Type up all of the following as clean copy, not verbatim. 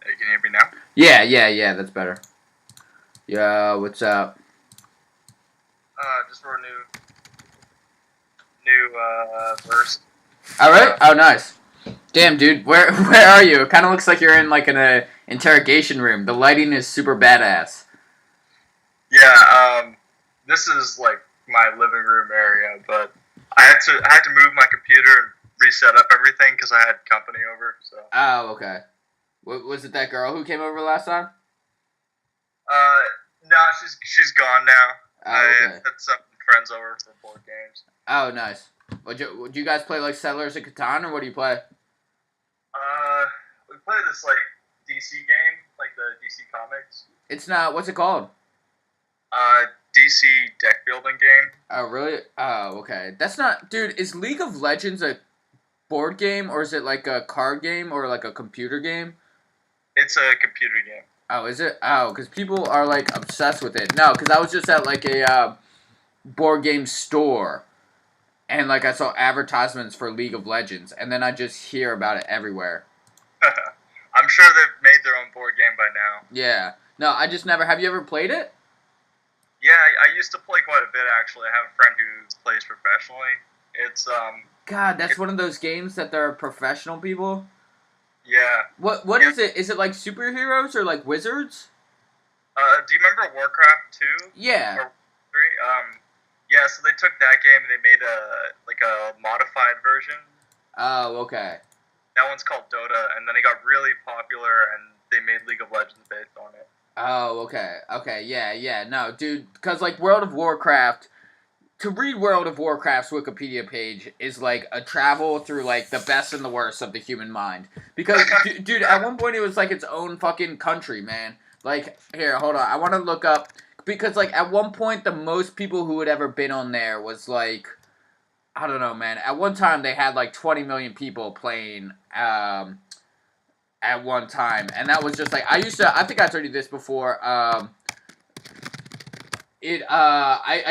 Hey, can you hear me now? Yeah, that's better. Yeah, what's up? Just for a new verse. All right. Uh, Oh, nice. Damn, dude, where are you? It kind of looks like you're in like an interrogation room. The lighting is super badass. yeah. This is like my living room area, but I had to move my computer and reset up everything because I had company over. So, Oh, okay. Was it that girl who came over last time? uh, no, she's gone now. Oh, I okay. had some friends over for board games. Oh, nice. Would you guys play like Settlers of Catan, or what do you play? Uh, we played this like DC game, like the DC comics. It's not. What's it called? DC deck building game. Oh, really? Oh, okay. That's not, dude. Is League of Legends a board game, or is it like a card game, or like a computer game? It's a computer game. Oh, is it? Oh, because people are like obsessed with it. No, because I was just at like a board game store, and like I saw advertisements for League of Legends, and then I just hear about it everywhere. I'm sure they've made their own board game by now. Yeah. No, I just never. Have you ever played it? Yeah, I used to play quite a bit actually. I have a friend who plays professionally. It's God, that's it, one of those games that they're professional people. yeah, What yeah. is it? Is it like superheroes or like wizards? Do you remember Warcraft 2 Yeah. or 3? Yeah. So they took that game and they made a modified version. Oh, okay. That one's called Dota, and then it got really popular, and they made League of Legends based on it. Oh, okay, yeah. No, dude, because like World of Warcraft, to read World of Warcraft's Wikipedia page is like a travel through like the best and the worst of the human mind. Because, dude, at one point it was like its own fucking country, man. Like, here, hold on, I want to look up because like at one point the most people who had ever been on there was like, I don't know, man. At one time they had like 20 million people playing. At one time, and that was just like I used to. I think I told you this before. I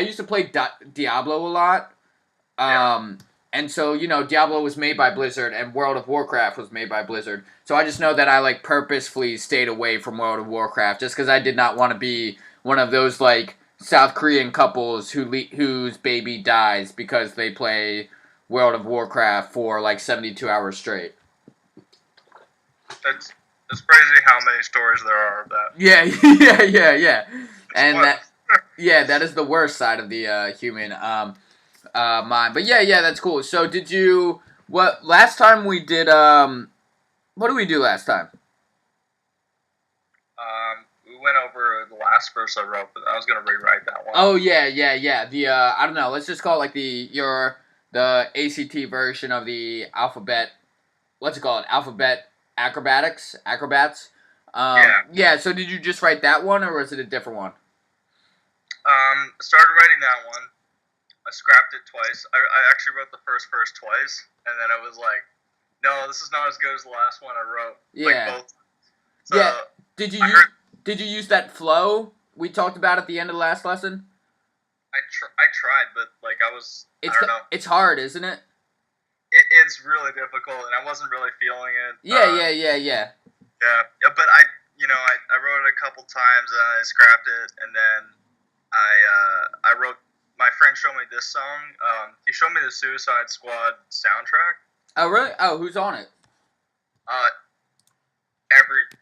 used to play Diablo a lot. Yeah. And so Diablo was made by Blizzard, and World of Warcraft was made by Blizzard. So I just know that I like purposefully stayed away from World of Warcraft just because I did not want to be one of those like South Korean couples whose baby dies because they play World of Warcraft for like 72 hours straight. It's it's crazy how many stories there are of that. Yeah, yeah. It's And fun. that, yeah, that is the worst side of the human mind. But yeah, that's cool. So did you? What last time we did? What did we do last time? We went over the last verse I wrote, but I was gonna rewrite that one. Oh yeah. The I don't know. Let's just call it like the ACT version of the alphabet. What's it called? Alphabet acrobats. Yeah. Yeah. So did you just write that one, or was it a different one? Started writing that one. I scrapped it twice. I actually wrote the first verse twice, and then I was like, no, this is not as good as the last one I wrote. Like Yeah. both. So Yeah. Did you I use heard Did you use that flow we talked about at the end of the last lesson? I tried, but like I It's don't know. it's hard, isn't it? It's really difficult, and I wasn't really feeling it. Yeah. Yeah, but I wrote it a couple times, and I scrapped it, and then I wrote. My friend showed me this song. He showed me the Suicide Squad soundtrack. Oh really? Oh, who's on it? Uh,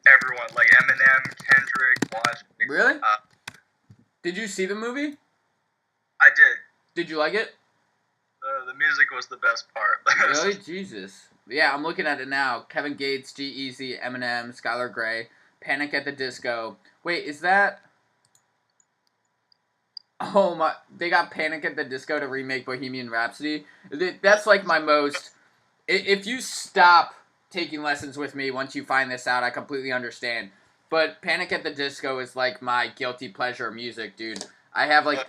everyone like Eminem, Kendrick, Logic. Really? Did you see the movie? I did. Did you like it? The music was the best part. Really? Jesus. Yeah, I'm looking at it now. Kevin Gates, G-Eazy, Eminem, Skylar Grey, Panic at the Disco. Wait, is that? Oh my! They got Panic at the Disco to remake Bohemian Rhapsody. That's like my most. If you stop taking lessons with me once you find this out, I completely understand. But Panic at the Disco is like my guilty pleasure music, dude. I have like,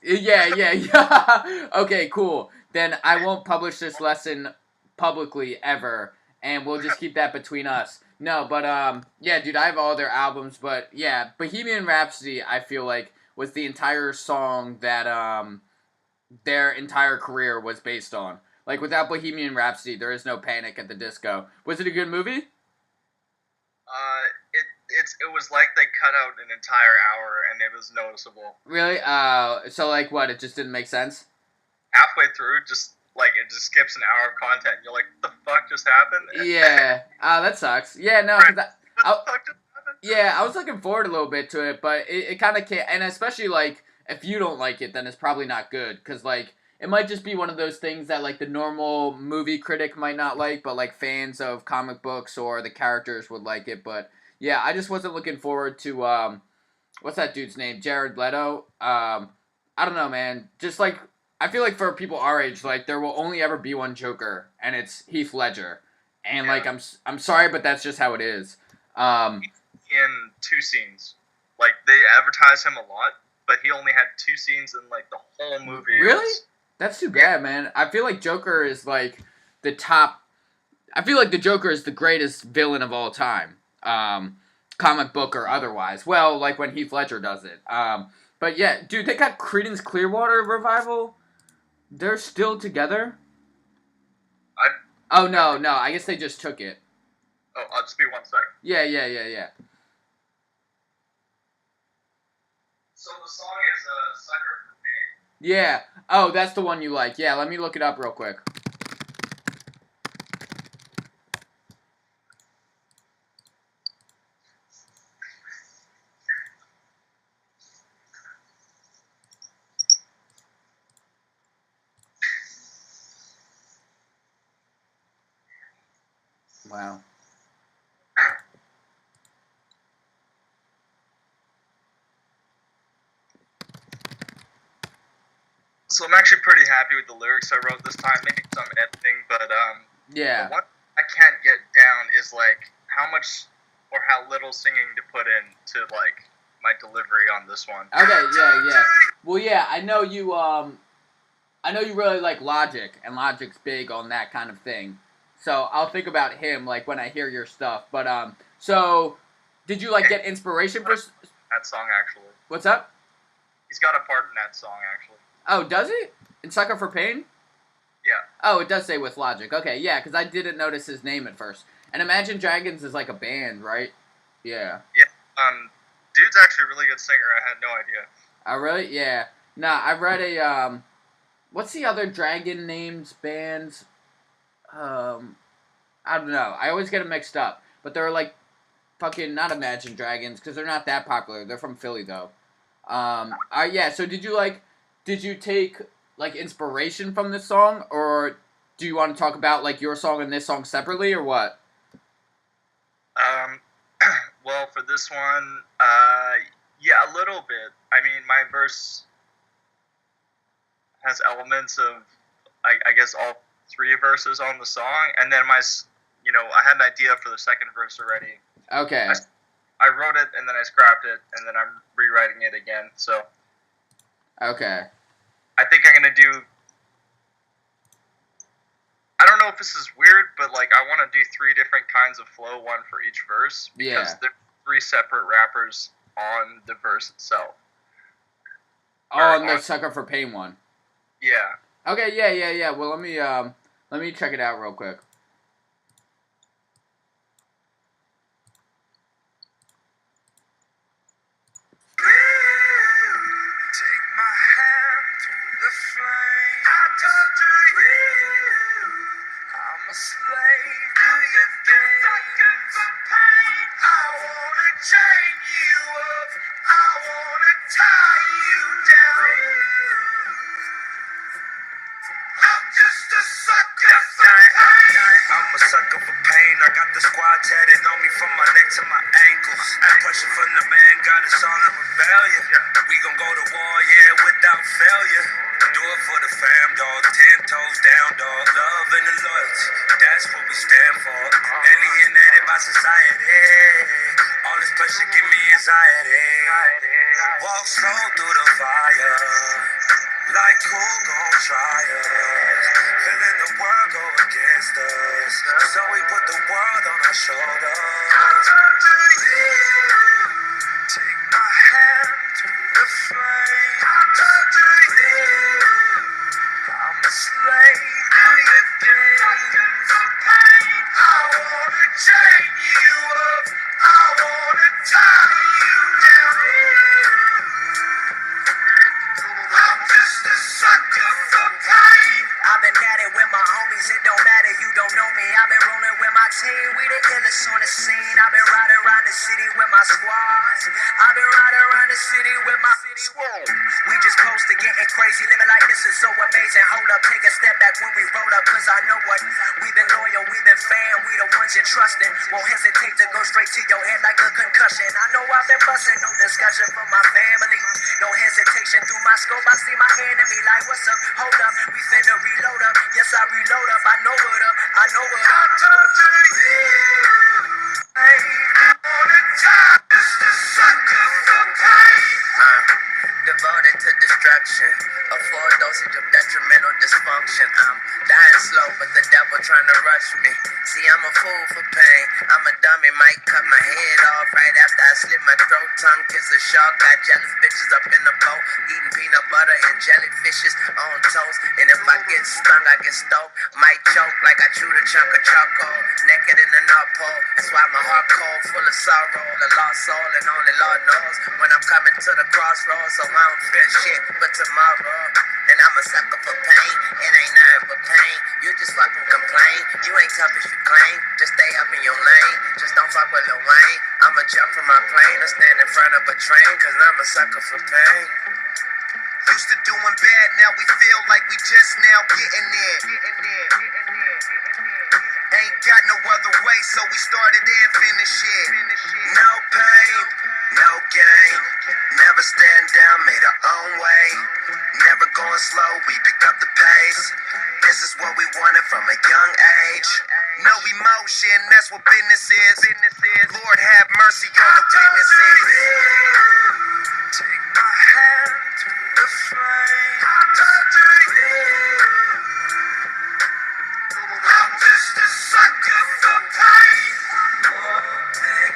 Same. yeah. Okay, cool. Then I won't publish this lesson publicly ever, and we'll just keep that between us. No, but yeah, dude, I have all their albums, but yeah, Bohemian Rhapsody, I feel like was the entire song that their entire career was based on. Like without Bohemian Rhapsody, there is no Panic at the Disco. Was it a good movie? It was like they cut out an entire hour, and it was noticeable. Really? So like what? It just didn't make sense. Halfway through, just like it just skips an hour of content. You're like, what the fuck just happened? Yeah. That sucks. Yeah, no, Right. because What the fuck just happened? yeah, I was looking forward a little bit to it, but it kind of can't. And especially like if you don't like it, then it's probably not good. Because like it might just be one of those things that like the normal movie critic might not like, but like fans of comic books or the characters would like it. But yeah, I just wasn't looking forward to what's that dude's name? Jared Leto. I don't know, man. Just like I feel like for people our age, like there will only ever be one Joker, and it's Heath Ledger. And like I'm sorry, but that's just how it is. In 2 scenes, like they advertise him a lot, but he only had 2 scenes in like the whole movie. Really? That's too bad, man. I feel like Joker is like the top. I feel like the Joker is the greatest villain of all time, comic book or otherwise. Well, like when Heath Ledger does it. But yeah, dude, they got Creedence Clearwater Revival. They're still together. Oh no, I guess they just took it. Oh, I'll just be 1 second. Yeah. So the song is "Sucker for Pain." Yeah. Oh, that's the one you like. Yeah, let me look it up real quick. Wow. So I'm actually pretty happy with the lyrics I wrote this time. Maybe some editing, but Yeah. what I can't get down is like how much or how little singing to put in to like my delivery on this one. Okay, yeah. Well, yeah, I know you really like Logic, and Logic's big on that kind of thing. So I'll think about him like when I hear your stuff. But so did you like get inspiration for that song actually? What's up? He's got a part in that song actually. Oh, does he? In Sucker for Pain? Yeah. Oh, it does say with Logic. Okay, yeah, because I didn't notice his name at first. And Imagine Dragons is like a band, right? Yeah. Yeah. Dude's actually a really good singer. I had no idea. Oh, really? Yeah. Nah, I read a what's the other dragon named bands? I don't know. I always get them mixed up. But they're like fucking not Imagine Dragons because they're not that popular. They're from Philly though. Yeah. So did you take like inspiration from this song, or do you want to talk about like your song and this song separately, or what? Well, for this one, yeah, a little bit. I mean, my verse has elements of, I guess, all 3 verses on the song, and then I had an idea for the second verse already. Okay. I wrote it, and then I scrapped it, and then I'm rewriting it again, so. Okay. I think I'm gonna do. I don't know if this is weird, but like I want to do 3 different kinds of flow, one for each verse, because there are 3 separate rappers on the verse itself. On the Sucker for Pain one. Yeah. Okay. Yeah. Well, let me check it out real quick. I'm a sucker for pain. I got the squad tatted on me from my neck to my ankles. Pressure from the man got us all in rebellion. We gon' go to war, yeah, without failure. Do it for the fam, dog. 10 toes down, dog. Love and the loyalty, that's what we stand for. Alienated by society. All this pressure give me anxiety. Walk slow through the fire. Like who gon' try us? Feeling the world go against us. So we put the world on our shoulders. Do you take my hand through the flame? Do you? I'm a slave. Do you think? I wanna chain you up. I Ice on the scene, I've been riding around the city with my squads. I've been riding around the city with my squad. We just close to getting crazy, living like this is so amazing. Hold up, take a step back when we roll up, cause I know what. We've been loyal, we've been fan, we the ones you're trusting. Won't hesitate to go straight to your head like a concussion. I know I've been busting, no discussion from my family. No hesitation through my scope, I see my enemy like, what's up? Hold up, we finna reload up. Yes, I reload up, I know what up, I know what up. Talk to you, all the time. This is sucker for pain. Devoted to destruction, a full dosage of detrimental dysfunction. I'm dying slow, but the devil trying to rush me. See, I'm a fool for pain. I'm a dummy, might cut my head off right after I slit my throat. Tongue kiss a shark, got jealous bitches up in the boat, eating peanut butter and jellyfishes on toast. And if I get stung, I get stoked. Might choke like I chewed a chunk of charcoal. Naked in the North Pole, that's why my heart cold, full of sorrow. The lost soul, and only Lord knows when I'm coming to the crossroads. So I don't fear shit but tomorrow. And I'm a sucker for pain. It ain't nothing but pain. You just fucking complain. You ain't tough as you claim. Just stay up in your lane. Just don't fuck with Lil Wayne. I'ma jump from my plane or stand in front of a train, cause I'm a sucker for pain. Used to doing bad, now we feel like we just now getting there. Ain't got no other way, so we started and finished it. No pain, no gain. Never stand down, made our own way. Never going slow, we pick up the pace. This is what we wanted from a young age. No emotion, that's what business is. Lord have mercy on the witnesses. Take my hand through the flame. I'm just a sucker for pain. More pain.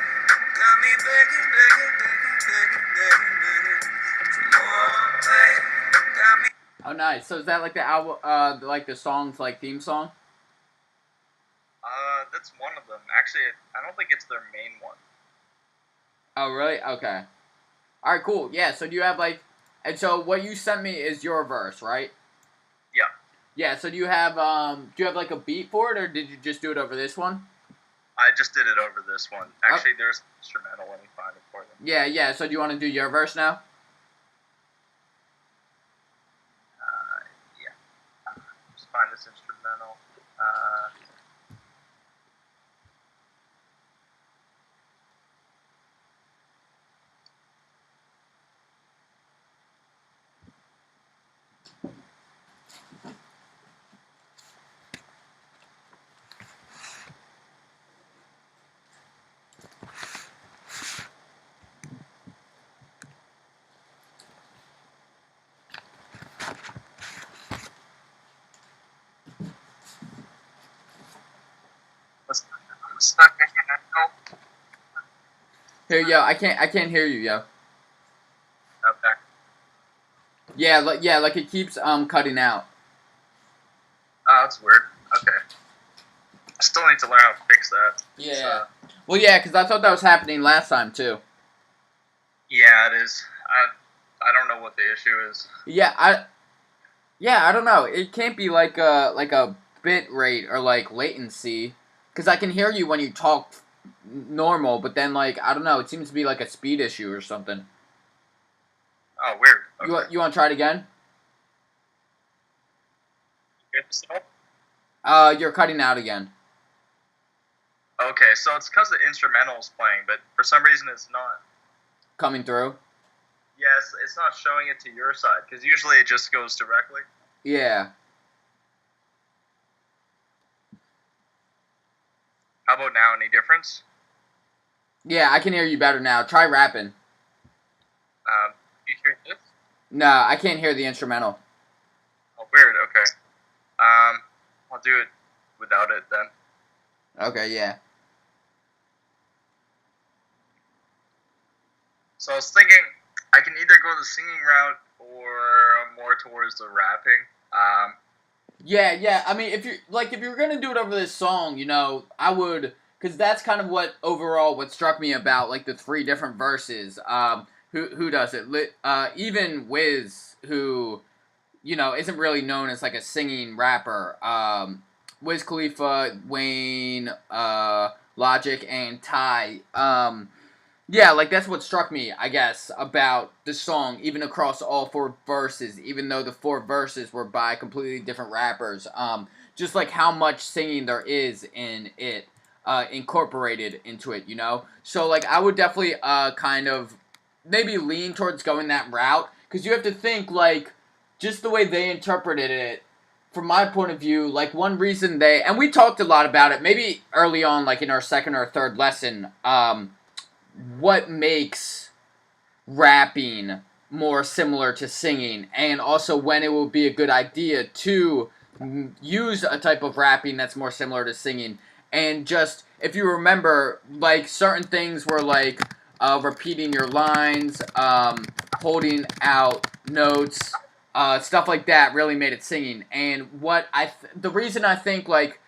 Got me begging for more pain. Got me. Oh, nice. So is that like the album, like the song's like theme song? That's one of them. Actually, I don't think it's their main one. Oh, really? Okay. All right, cool. Yeah. So do you have like, and so what you sent me is your verse, right? Yeah. Yeah. So do you have like a beat for it, or did you just do it over this one? I just did it over this one. Actually, there's an instrumental. Let me find it for them. Yeah, yeah. So do you want to do your verse now? Yeah. Just find this instrumental. I'm stuck in it. Here, yo. I can't hear you, yo. Okay. Yeah, like it keeps cutting out. Oh, that's weird. Okay. I still need to learn how to fix that. Yeah. Well, yeah, because I thought that was happening last time too. Yeah, it is. I don't know what the issue is. Yeah, I don't know. It can't be like a bit rate or like latency, because I can hear you when you talk normal, but then like I don't know. It seems to be like a speed issue or something. Oh, weird. Okay. You want to try it again? Good stuff? You're cutting out again. Okay, so it's because the instrumental's playing, but for some reason it's not. Coming through. Yes, it's not showing it to your side, because usually it just goes directly. Yeah. How about now? Any difference? Yeah, I can hear you better now. Try rapping. You hear this? No, I can't hear the instrumental. Oh, weird. Okay. I'll do it without it then. Okay, yeah. So I was thinking I can either go the singing route or more towards the rapping. Yeah. I mean, if you're gonna do it over this song, I would, because that's kind of what struck me about like the three different verses. Who does it? Even Wiz, who, isn't really known as like a singing rapper. Wiz Khalifa, Wayne, Logic and Ty. Yeah, like that's what struck me, I guess, about the song, even across all 4 verses, even though the 4 verses were by completely different rappers. Just like how much singing there is in it, incorporated into it, you know? So, like, I would definitely, kind of maybe lean towards going that route, because you have to think, like, just the way they interpreted it, from my point of view, like, one reason and we talked a lot about it, maybe early on, like, in our second or third lesson, what makes rapping more similar to singing, and also when it will be a good idea to use a type of rapping that's more similar to singing. And just, if you remember, like, certain things were like repeating your lines, holding out notes, stuff like that really made it singing. And the reason I think, like,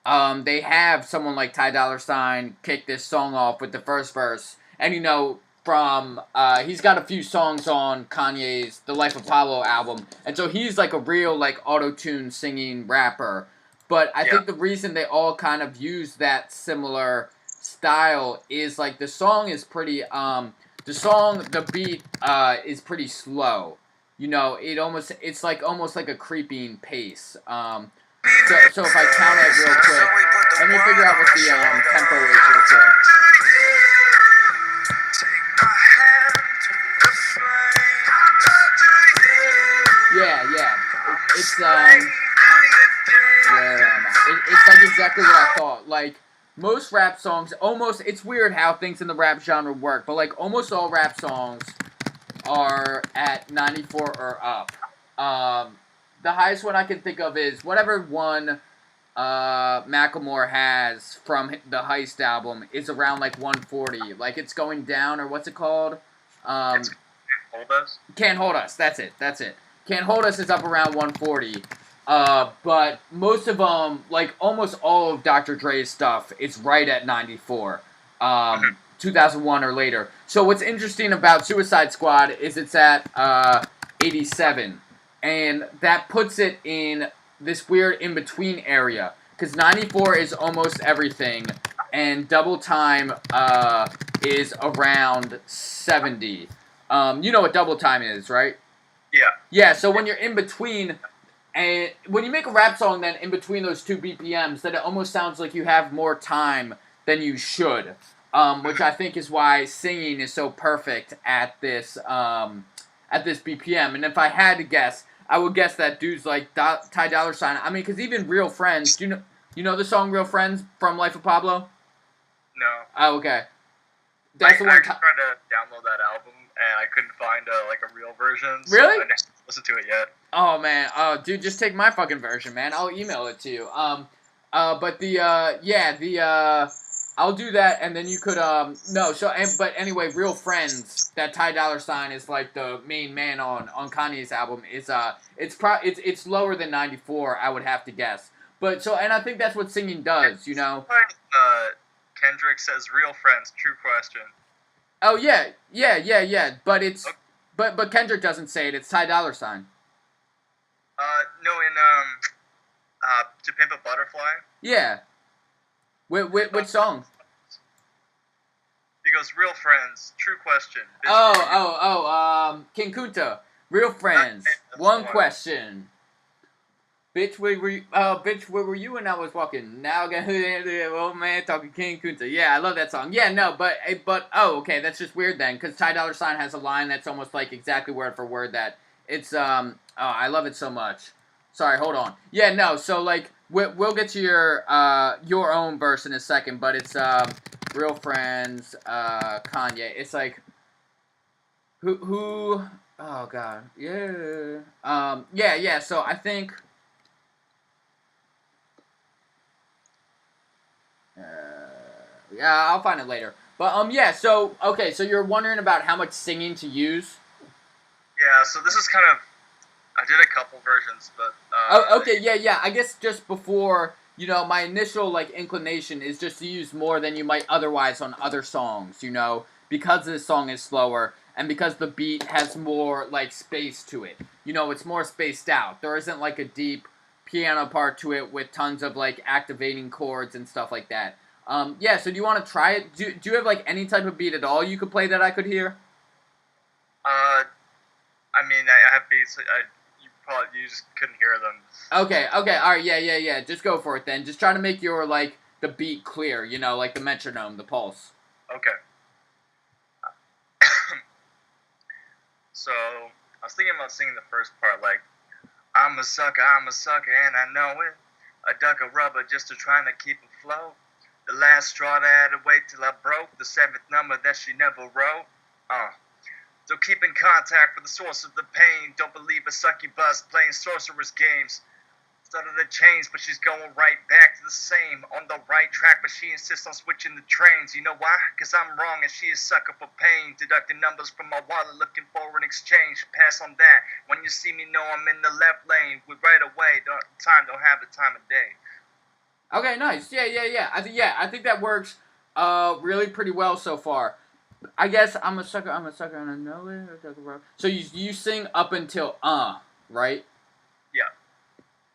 they have someone like Ty Dolla $ign kick this song off with the first verse, and you know, from he's got a few songs on Kanye's The Life of Pablo album, and so he's like a real like auto-tune singing rapper. But I think the reason they all kind of use that similar style is like the song is pretty the beat is pretty slow. You know, it's like almost like a creeping pace. So if I count it real quick, let me figure out what the tempo is real quick. Yeah. It's where am I? It's like exactly what I thought. Like most rap songs, it's weird how things in the rap genre work, but like almost all rap songs are at 94 or up. The highest one I can think of is whatever one Macklemore has from the Heist album is around like 140. Like it's going down, or what's it called? It's Can't Hold Us. Can't Hold Us. That's it. Can't Hold Us is up around 140. But most of them, like almost all of Dr. Dre's stuff, it's right at 94. 2001 or later. So what's interesting about Suicide Squad is it's at 87. And that puts it in this weird in-between area. Because 94 is almost everything. And Double Time is around 70. You know what Double Time is, right? Yeah. Yeah, so when you're in between, and when you make a rap song then in between those 2 BPMs, then it almost sounds like you have more time than you should. Which I think is why singing is so perfect at this BPM. And if I had to guess, I would guess that dude's like Ty Dolla $ign. I mean, because even Real Friends, you know the song Real Friends from Life of Pablo? No. Oh, okay. That's the one. I tried to download that album and I couldn't find a real version. So really? I didn't listen to it yet. Oh man. Oh, dude, just take my fucking version, man. I'll email it to you. I'll do that, and then you could, but anyway, Real Friends, that Ty Dolla $ign is, like, the main man on Kanye's album, it's lower than 94, I would have to guess. But, and I think that's what singing does, you know? Kendrick says, Real Friends, true question. Oh, yeah, but it's, okay. but Kendrick doesn't say it, it's Ty Dolla $ign. No, in, To Pimp a Butterfly? Yeah. Which song? He goes, Real Friends, true question. King Kunta. Real Friends, one question. Bitch, where were you when I was walking? Now I got old man talking King Kunta. Yeah, I love that song. Yeah, no, but okay, that's just weird then, because Ty Dolla $ign has a line that's almost like exactly word for word that it's I love it so much. Sorry, hold on. Yeah, no, so like we'll get to your own verse in a second, but it's Real Friends, Kanye. It's like who oh god. Yeah, so I think I'll find it later. But so okay, so you're wondering about how much singing to use? Yeah, so this is kind of I did a couple versions, but okay, yeah. I guess just before, my initial like inclination is just to use more than you might otherwise on other songs, because this song is slower and because the beat has more like space to it. It's more spaced out. There isn't like a deep piano part to it with tons of like activating chords and stuff like that. Yeah, so do you want to try it? Do you have, like, any type of beat at all you could play that I could hear? I mean, I have beats. You just couldn't hear them. Okay, all right, yeah. Just go for it then. Just try to make your, like, the beat clear, you know, like the metronome, the pulse. Okay. So, I was thinking about singing the first part, like, I'm a sucker, and I know it. I dug a rubber just to try to keep afloat. The last straw that I had to wait till I broke. The 7th number that she never wrote. So keep in contact with the source of the pain. Don't believe a succubus playing sorcerer's games. Started to change, but she's going right back to the same. On the right track, but she insists on switching the trains. You know why? Because I'm wrong and she is sucker for pain. Deducting numbers from my wallet, looking for an exchange. Pass on that. When you see me, know I'm in the left lane. With right away, don't have the time of day. Okay, nice. Yeah. I think that works really pretty well so far. I guess I'm a sucker, and I know it. So you sing up until right? Yeah.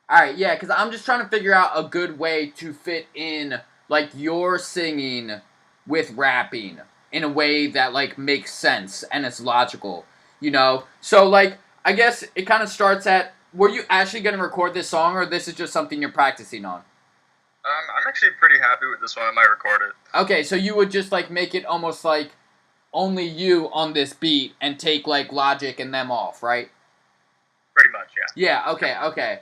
Alright, yeah, because I'm just trying to figure out a good way to fit in, like, your singing with rapping in a way that, like, makes sense and it's logical, you know? So, like, I guess it kind of starts at, were you actually going to record this song, or this is just something you're practicing on? I'm actually pretty happy with this one. I might record it. Okay, so you would just, like, make it almost like only you on this beat and take, like, Logic and them off, right? Pretty much, yeah. Yeah, okay.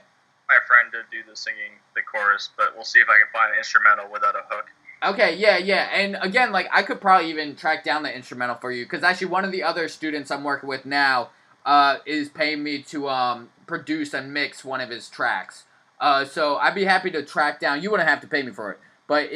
My friend did do the singing, the chorus, but we'll see if I can find an instrumental without a hook. Okay, yeah, and again, like, I could probably even track down the instrumental for you, because actually one of the other students I'm working with now, is paying me to, produce and mix one of his tracks. So I'd be happy to track down, you wouldn't have to pay me for it, but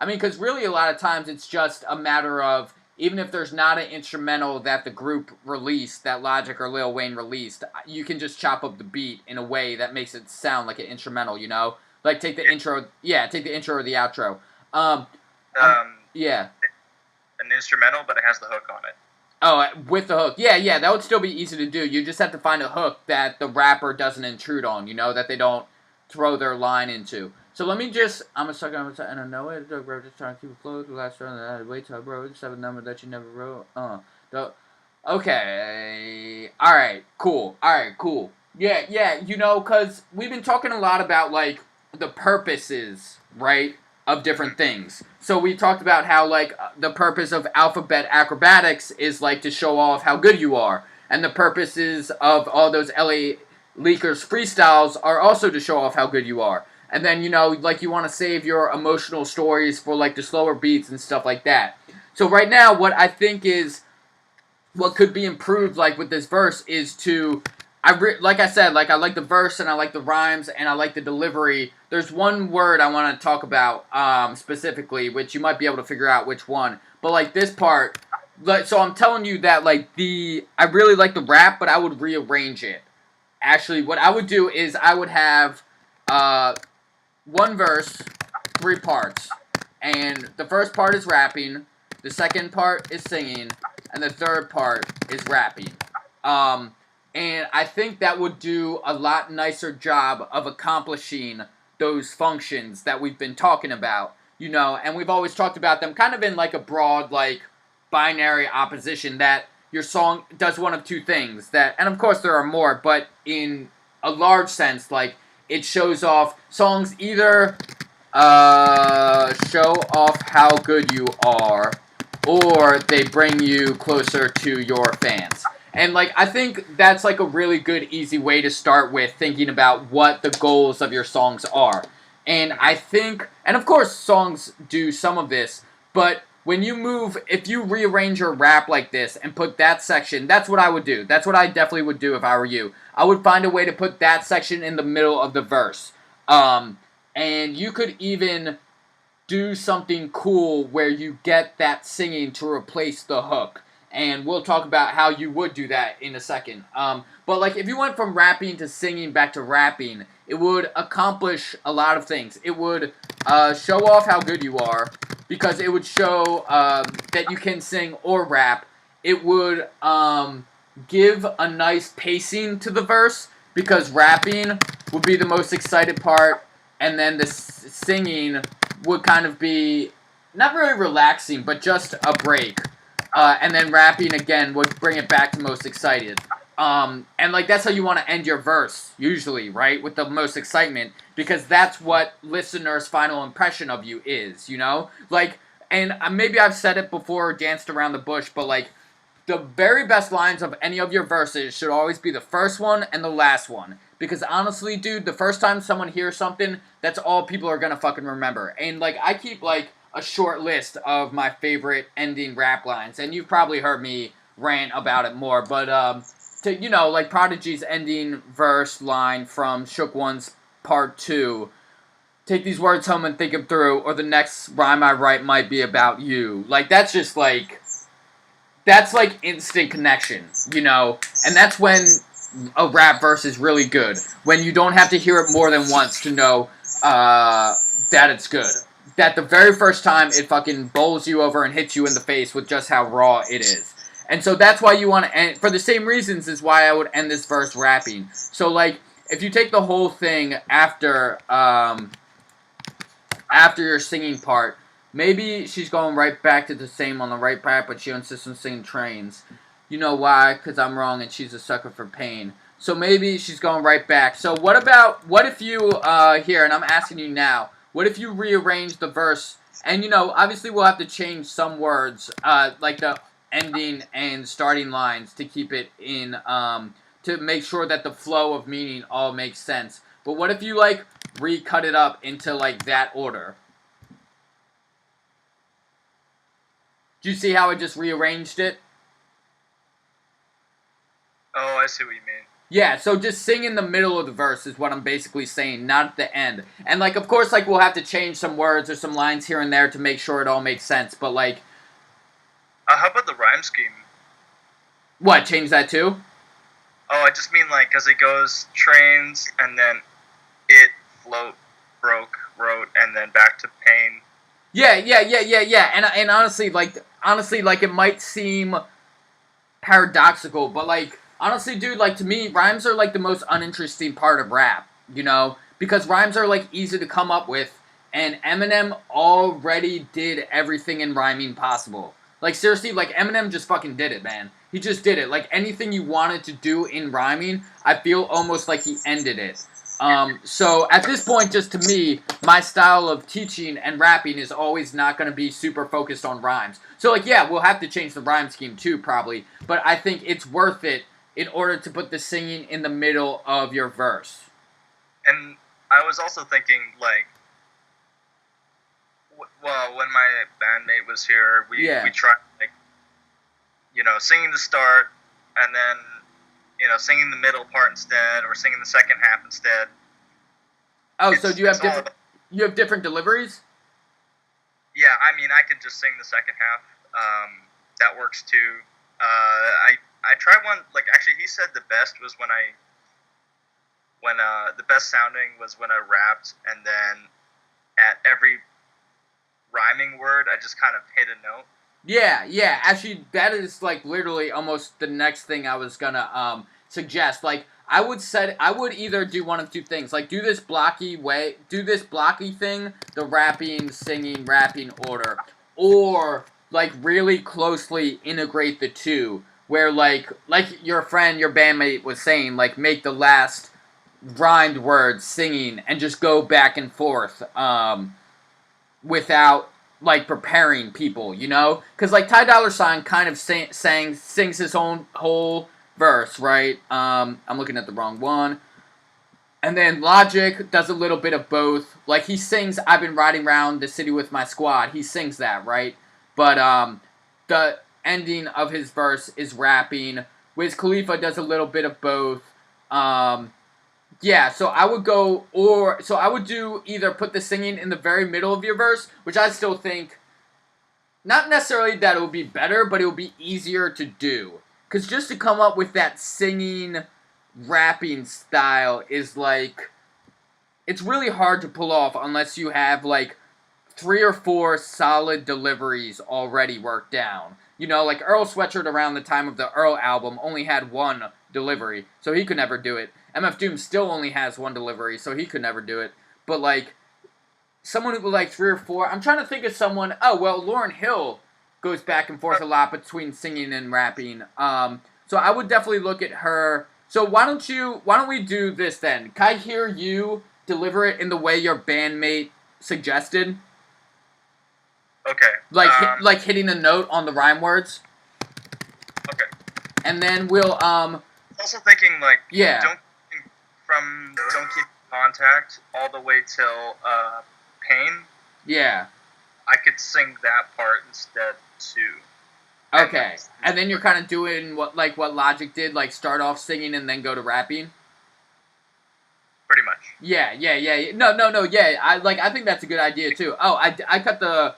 because really a lot of times it's just a matter of, even if there's not an instrumental that the group released, that Logic or Lil Wayne released, you can just chop up the beat in a way that makes it sound like an instrumental, you know? Like, take the intro or the outro. Yeah. An instrumental, but it has the hook on it. Oh, with the hook. Yeah, that would still be easy to do. You just have to find a hook that the rapper doesn't intrude on, you know, that they don't throw their line into. So let me just, I'm a sucker, and I know it. Bro, just trying to keep it afloat. The last round that I had to wait till I wrote the 7th number that you never wrote. Okay. Alright, cool. Yeah, you know, because we've been talking a lot about, like, the purposes, right, of different things. So we talked about how, like, the purpose of Alphabet Acrobatics is, like, to show off how good you are. And the purposes of all those LA Leakers freestyles are also to show off how good you are. And then, you know, like, you want to save your emotional stories for, like, the slower beats and stuff like that. So right now, what I think is, what could be improved, like, with this verse is to, like I said, like, I like the verse, and I like the rhymes, and I like the delivery. There's one word I want to talk about, specifically, which you might be able to figure out which one. But, like, this part, like, so I'm telling you that, like, I really like the rap, but I would rearrange it. Actually, what I would do is I would have, one verse, 3 parts, and the first part is rapping, the second part is singing, and the third part is rapping. And I think that would do a lot nicer job of accomplishing those functions that we've been talking about, you know, and we've always talked about them kind of in, like, a broad, like, binary opposition, that your song does one of two things, that, and of course there are more, but in a large sense, like, it shows off, songs either show off how good you are, or they bring you closer to your fans. And, like, I think that's, like, a really good, easy way to start with thinking about what the goals of your songs are. And I think, and of course songs do some of this, but when you move, if you rearrange your rap like this and put that section, that's what I would do. That's what I definitely would do if I were you. I would find a way to put that section in the middle of the verse. And you could even do something cool where you get that singing to replace the hook. And we'll talk about how you would do that in a second. But, like, if you went from rapping to singing back to rapping, it would accomplish a lot of things. It would show off how good you are, because it would show that you can sing or rap. It would give a nice pacing to the verse, because rapping would be the most excited part, and then the singing would kind of be not really relaxing, but just a break. And then rapping again would bring it back to most excited. And like that's how you want to end your verse usually, right? With the most excitement, because that's what listeners' final impression of you is, you know? Like, and maybe I've said it before or danced around the bush, but like the very best lines of any of your verses should always be the first one and the last one. Because honestly, dude, the first time someone hears something, that's all people are gonna fucking remember. And like I keep like a short list of my favorite ending rap lines, and you've probably heard me rant about it more, but to, you know, like Prodigy's ending verse line from Shook One's Part 2, take these words home and think them through, or the next rhyme I write might be about you. Like, that's just like, that's like instant connection, you know, and that's when a rap verse is really good, when you don't have to hear it more than once to know that it's good. That the very first time it fucking bowls you over and hits you in the face with just how raw it is. And so that's why you want to end, for the same reasons is why I would end this verse rapping. So like, if you take the whole thing after your singing part, maybe she's going right back to the same on the right part, but she insists on singing trains. You know why? Because I'm wrong and she's a sucker for pain. So maybe she's going right back. So what if you, here, and I'm asking you now, what if you rearrange the verse, and you know, obviously we'll have to change some words, like the ending and starting lines to keep it in, to make sure that the flow of meaning all makes sense. But what if you, like, recut it up into, like, that order? Do you see how I just rearranged it? Oh, I see what you mean. Yeah, so just sing in the middle of the verse is what I'm basically saying, not at the end. And, like, of course, like, we'll have to change some words or some lines here and there to make sure it all makes sense, but, like... how about the rhyme scheme? What, change that too? Oh, I just mean, like, because it goes trains, and then it, float, broke, wrote, and then back to pain. Yeah. And honestly, like, it might seem paradoxical, but, like, honestly, dude, like, to me, rhymes are, like, the most uninteresting part of rap, you know? Because rhymes are, like, easy to come up with, and Eminem already did everything in rhyming possible. Like, seriously, like, Eminem just fucking did it, man. He just did it. Like, anything you wanted to do in rhyming, I feel almost like he ended it. So, at this point, just to me, my style of teaching and rapping is always not going to be super focused on rhymes. So, like, yeah, we'll have to change the rhyme scheme too, probably. But I think it's worth it in order to put the singing in the middle of your verse. And I was also thinking, like, well, when my bandmate was here, we tried, like, you know, singing the start, and then, you know, singing the middle part instead, or singing the second half instead. Oh, so do you have different deliveries? Yeah, I mean, I could just sing the second half. That works too. I tried one, like, actually, he said the best was when the best sounding was when I rapped, and then at every rhyming word, I just kind of hit a note. Yeah, actually, that is, like, literally almost the next thing I was gonna, suggest. Like, I would either do one of two things. Like, do this blocky thing, the rapping, singing, rapping order. Or, like, really closely integrate the two. Where, like your friend, your bandmate was saying, like, make the last rhymed word singing and just go back and forth, without, like, preparing people, you know? Because, like, Ty Dolla $ign kind of sings his own whole verse, right? I'm looking at the wrong one. And then Logic does a little bit of both. Like, he sings, I've been riding around the city with my squad. He sings that, right? But, the ending of his verse is rapping. Wiz Khalifa does a little bit of both. Yeah, so I would do either put the singing in the very middle of your verse, which I still think, not necessarily that it would be better, but it would be easier to do. Because just to come up with that singing, rapping style is, like, it's really hard to pull off unless you have, like, 3 or 4 solid deliveries already worked down. You know, like Earl Sweatshirt around the time of the Earl album only had 1 delivery, so he could never do it. MF Doom still only has 1 delivery, so he could never do it. But, like, someone who like 3 or 4. I'm trying to think of someone. Oh well, Lauryn Hill goes back and forth a lot between singing and rapping. So I would definitely look at her. So why don't we do this then? Can I hear you deliver it in the way your bandmate suggested? Okay. Like hitting a note on the rhyme words. Okay. And then we'll Also thinking like yeah. Don't keep contact all the way till pain. Yeah. I could sing that part instead too. Okay. And then you're kind of doing what Logic did, like start off singing and then go to rapping. Pretty much. Yeah. No. Yeah. I think that's a good idea too. Oh, I cut the.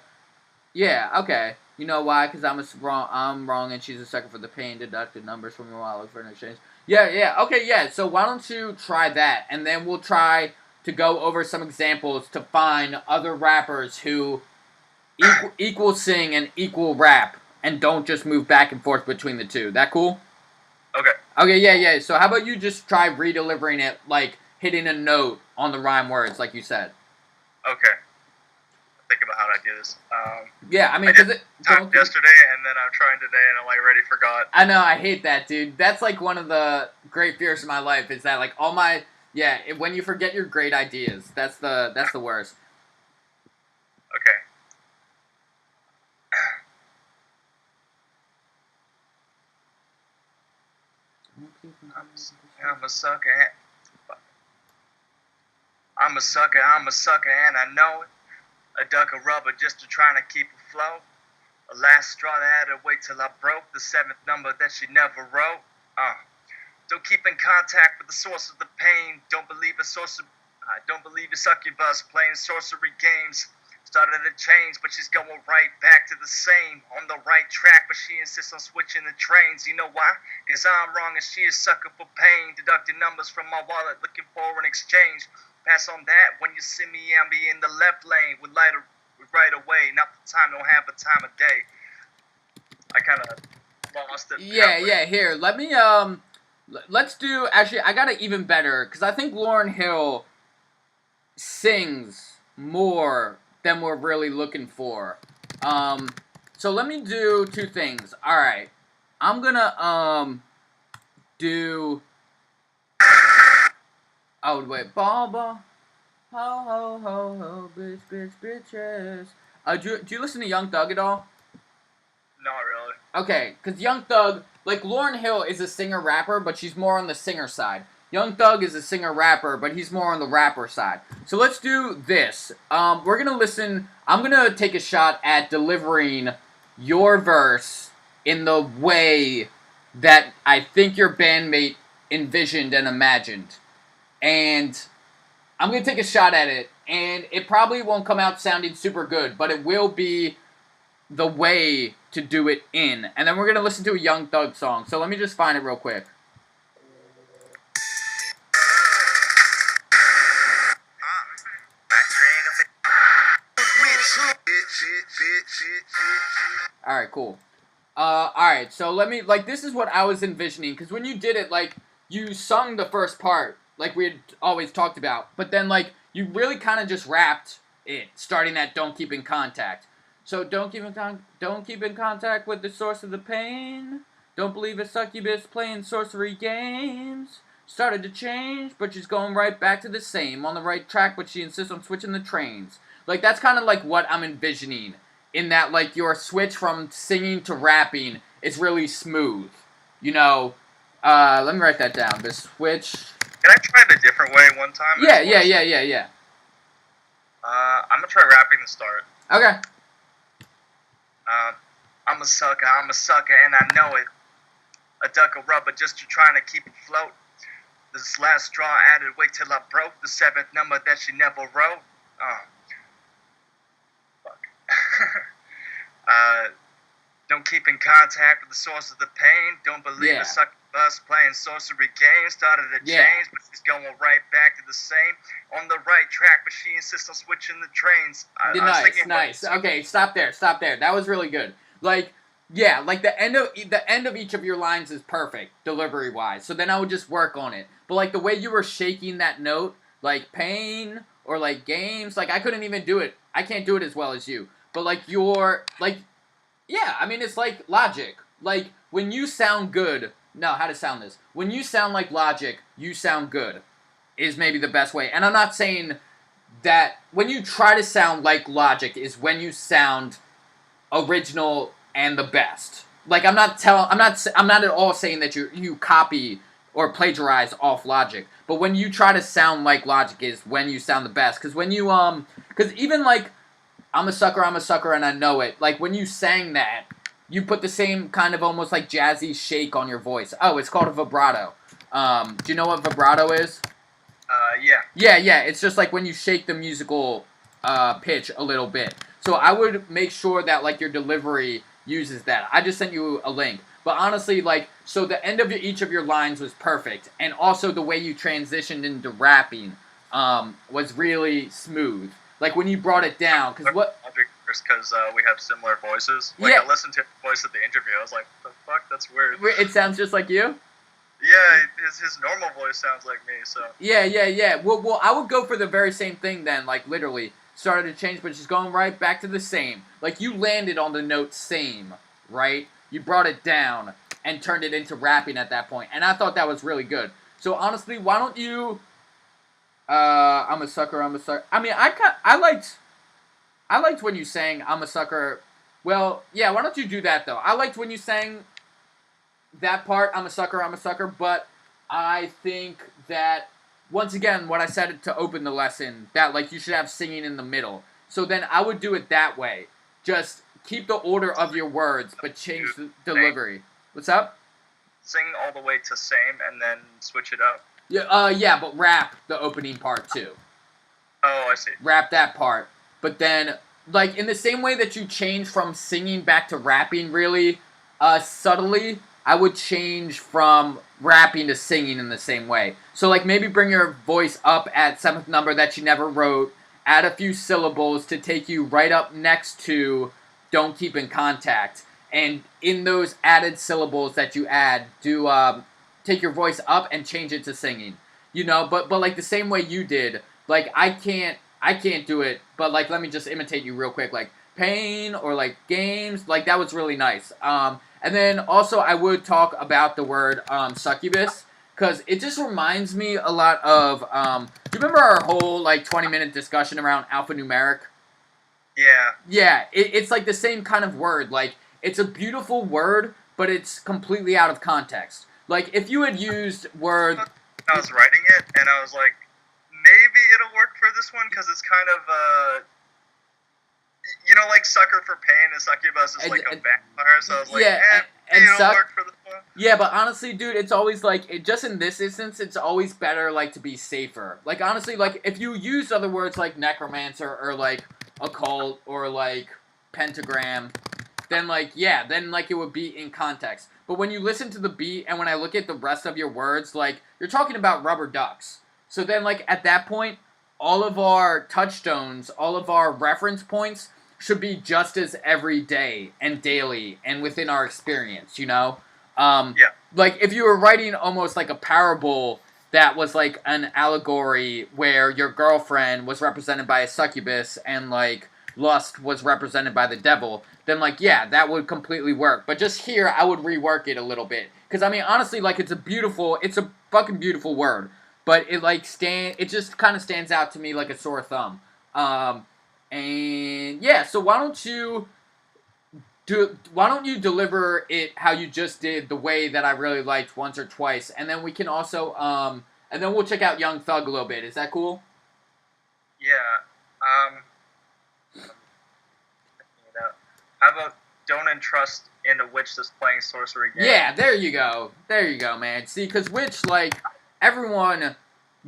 Yeah. Okay. You know why? Because I'm wrong, and she's a sucker for the pain. Deducted numbers from your wallet for an exchange. Yeah. Okay. Yeah. So why don't you try that, and then we'll try to go over some examples to find other rappers who equal sing and equal rap, and don't just move back and forth between the two. That cool? Okay. Okay. Yeah. So how about you just try redelivering it, like hitting a note on the rhyme words, like you said. Okay. Think about how I do this. Yeah, I mean, because yesterday, and then I'm trying today, and I'm like already forgot. I know, I hate that, dude. That's like one of the great fears of my life. Is that like all my when you forget your great ideas, that's the worst. Okay. I'm a sucker. I'm a sucker, and I know it. A duck of rubber just to trying to keep afloat. A last straw that had to wait till I broke. The 7th number that she never wrote. Don't keep in contact with the source of the pain. Don't believe a succubus playing sorcery games. Started to change, but she's going right back to the same. On the right track, but she insists on switching the trains. You know why? Because I'm wrong and she is sucker for pain. Deducting numbers from my wallet, looking for an exchange. Pass on that. When you see me, I'll be in the left lane with lighter right away. Not the time, don't have a time of day. I kind of lost it. Yeah. Here, let me let's do. Actually, I got it even better because I think Lauryn Hill sings more than we're really looking for. So let me do 2 things. All right, I'm gonna do. Oh wait, Baba, ho, bitches. Do you listen to Young Thug at all? Not really. Okay, because Young Thug, like Lauryn Hill is a singer-rapper, but she's more on the singer side. Young Thug is a singer-rapper, but he's more on the rapper side. So let's do this. We're gonna listen. I'm gonna take a shot at delivering your verse in the way that I think your bandmate envisioned and imagined. And I'm going to take a shot at it, and it probably won't come out sounding super good, but it will be the way to do it in. And then we're going to listen to a Young Thug song. So let me just find it real quick. Alright, cool. Alright, so let me, this is what I was envisioning, because when you did it, you sung the first part, like we had always talked about. But then, you really kind of just rapped it, starting at "Don't keep in contact." So don't keep in contact with the source of the pain. Don't believe a succubus playing sorcery games. Started to change, but she's going right back to the same. On the right track, but she insists on switching the trains. That's kind of what I'm envisioning. In that, your switch from singing to rapping is really smooth. Let me write that down. The switch. Can I try it a different way one time? Yeah. I'm gonna try rapping the start. Okay. I'm a sucker, and I know it. A duck of rubber just to trying to keep afloat. This last straw added, wait till I broke. The 7th number that she never wrote. Fuck. Don't keep in contact with the source of the pain. Don't believe a succubus playing sorcery games. Started to change, but she's going right back to the same. On the right track, but she insists on switching the trains. Nice. Okay, stop there. That was really good. The end of each of your lines is perfect, delivery-wise. So then I would just work on it. But, the way you were shaking that note, pain, or like games. Like I couldn't even do it. I can't do it as well as you. But like you're like, yeah. I mean, it's like Logic. Like when you sound good. No, how to sound this? When you sound like Logic, you sound good. Is maybe the best way. And I'm not saying that when you try to sound like Logic is when you sound original and the best. Like I'm not at all saying that you copy or plagiarize off Logic, but when you try to sound like Logic is when you sound the best. Because when you because even like I'm a sucker, and I know it. Like when you sang that, you put the same kind of almost like jazzy shake on your voice. Oh, it's called a vibrato. Do you know what vibrato is? Yeah. Yeah. It's just like when you shake the musical pitch a little bit. So I would make sure that like your delivery uses that. I just sent you a link. But honestly, like, so the end of each of your lines was perfect. And also the way you transitioned into rapping was really smooth. Like when you brought it down. Because we have similar voices. Like I listened to his voice at the interview. I was like, what the fuck? That's weird. It sounds just like you? Yeah, his normal voice sounds like me, so. Yeah. Well, I would go for the very same thing then, like literally. Started to change, but just going right back to the same. Like you landed on the note same, right? You brought it down and turned it into rapping at that point. And I thought that was really good. So honestly, why don't you I'm a sucker. I mean, I liked when you sang I'm a sucker. Well, yeah, why don't you do that though? I liked when you sang that part, I'm a sucker, but I think that, once again, what I said to open the lesson, that, like, you should have singing in the middle. So then I would do it that way. Just keep the order of your words, but change the delivery. What's up? Sing all the way to same, and then switch it up. Yeah, but rap the opening part, too. Oh, I see. Rap that part. But then, like, in the same way that you change from singing back to rapping really subtly, I would change from rapping to singing in the same way. So, like, maybe bring your voice up at seventh number that you never wrote, add a few syllables to take you right up next to Don't Keep in Contact. And in those added syllables that you add, do take your voice up and change it to singing. You know, but like the same way you did. Like, I can't do it, but, like, let me just imitate you real quick. Like, pain or, like, games. Like, that was really nice. And then also I would talk about the word succubus, because it just reminds me a lot of, do you remember our whole like 20-minute discussion around alphanumeric? Yeah. Yeah, it's like the same kind of word. Like, it's a beautiful word, but it's completely out of context. Like, if you had used word... I was writing it, and I was like, maybe it'll work for this one, because it's kind of, you know, like sucker for pain and succubus is like a vampire, so I was like, it'll work for this one. Yeah, but honestly, dude, it's always like, just in this instance, it's always better, like, to be safer. Like, honestly, like, if you use other words like necromancer or, like, occult or, like, pentagram, then, like, yeah, then, like, it would be in context. But when you listen to the beat and when I look at the rest of your words, like, you're talking about rubber ducks. So then, like, at that point, all of our touchstones, all of our reference points should be just as everyday and daily and within our experience, you know? Like, if you were writing almost like a parable that was like an allegory where your girlfriend was represented by a succubus and, like, lust was represented by the devil, then, like, yeah, that would completely work. But just here, I would rework it a little bit. Because, I mean, honestly, like, it's a fucking beautiful word. But it, like, it just kind of stands out to me like a sore thumb. And yeah, so why don't you deliver it how you just did, the way that I really liked, once or twice, and then we can also and then we'll check out Young Thug a little bit. Is that cool? Yeah. How about don't entrust in a witch that's playing sorcery game? Yeah, there you go, man. See, because witch, like, everyone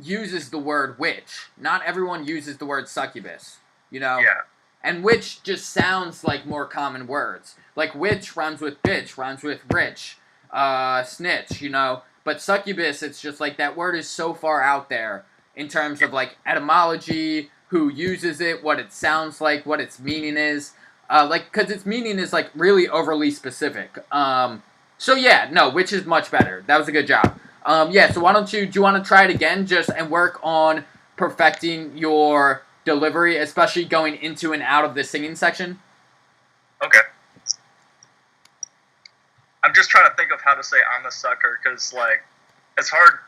uses the word witch. Not everyone uses the word succubus. You know? Yeah. And witch just sounds like more common words. Like, witch rhymes with bitch, rhymes with rich, snitch, you know? But succubus, it's just like, that word is so far out there in terms of, like, etymology, who uses it, what it sounds like, what its meaning is. Like, because its meaning is, like, really overly specific. So, yeah, no, witch is much better. That was a good job. Yeah, so do you want to try it again, and work on perfecting your delivery, especially going into and out of the singing section. Okay. I'm just trying to think of how to say "I'm a sucker" because like it's hard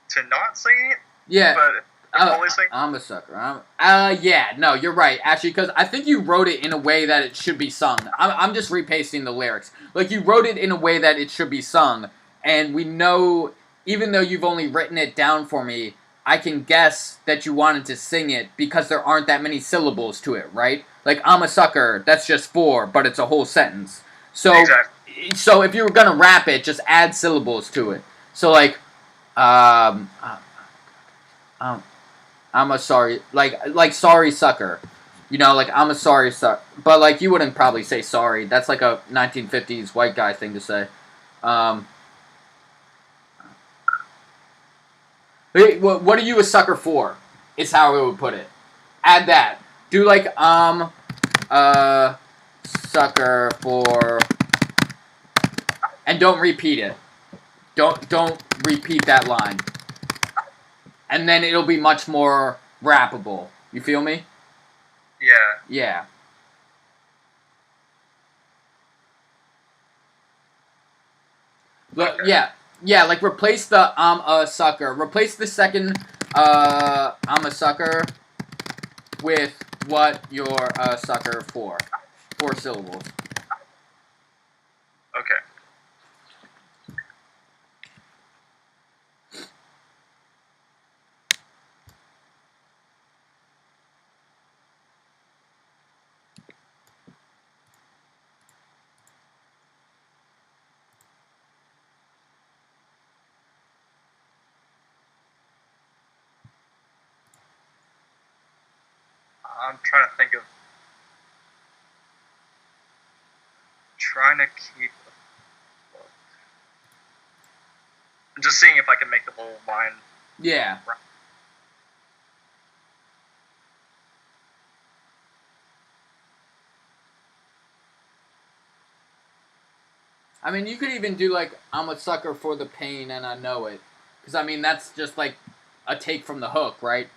to not sing it. Yeah. But I'm a sucker. Yeah, no, you're right. Actually, because I think you wrote it in a way that it should be sung. I'm just repasting the lyrics. Like, you wrote it in a way that it should be sung, and we know, even though you've only written it down for me, I can guess that you wanted to sing it because there aren't that many syllables to it, right? Like, I'm a sucker, that's just 4, but it's a whole sentence. So, exactly. So if you were gonna rap it, just add syllables to it. So, like, I'm a sorry, like sorry sucker, you know, like I'm a sorry sucker, but like you wouldn't probably say sorry. That's like a 1950s white guy thing to say. What are you a sucker for? Is how I would put it. Add that. Do like a sucker for, and don't repeat it. Don't repeat that line. And then it'll be much more rappable. You feel me? Yeah. Yeah. Look, Okay. yeah, like replace the I'm a sucker. Replace the second I'm a sucker with what you're a sucker for. 4 syllables. Okay. I'm trying to think of trying to keep. I'm just seeing if I can make the whole line. Yeah. I mean, you could even do like, I'm a sucker for the pain and I know it. Because, I mean, that's just like a take from the hook, right?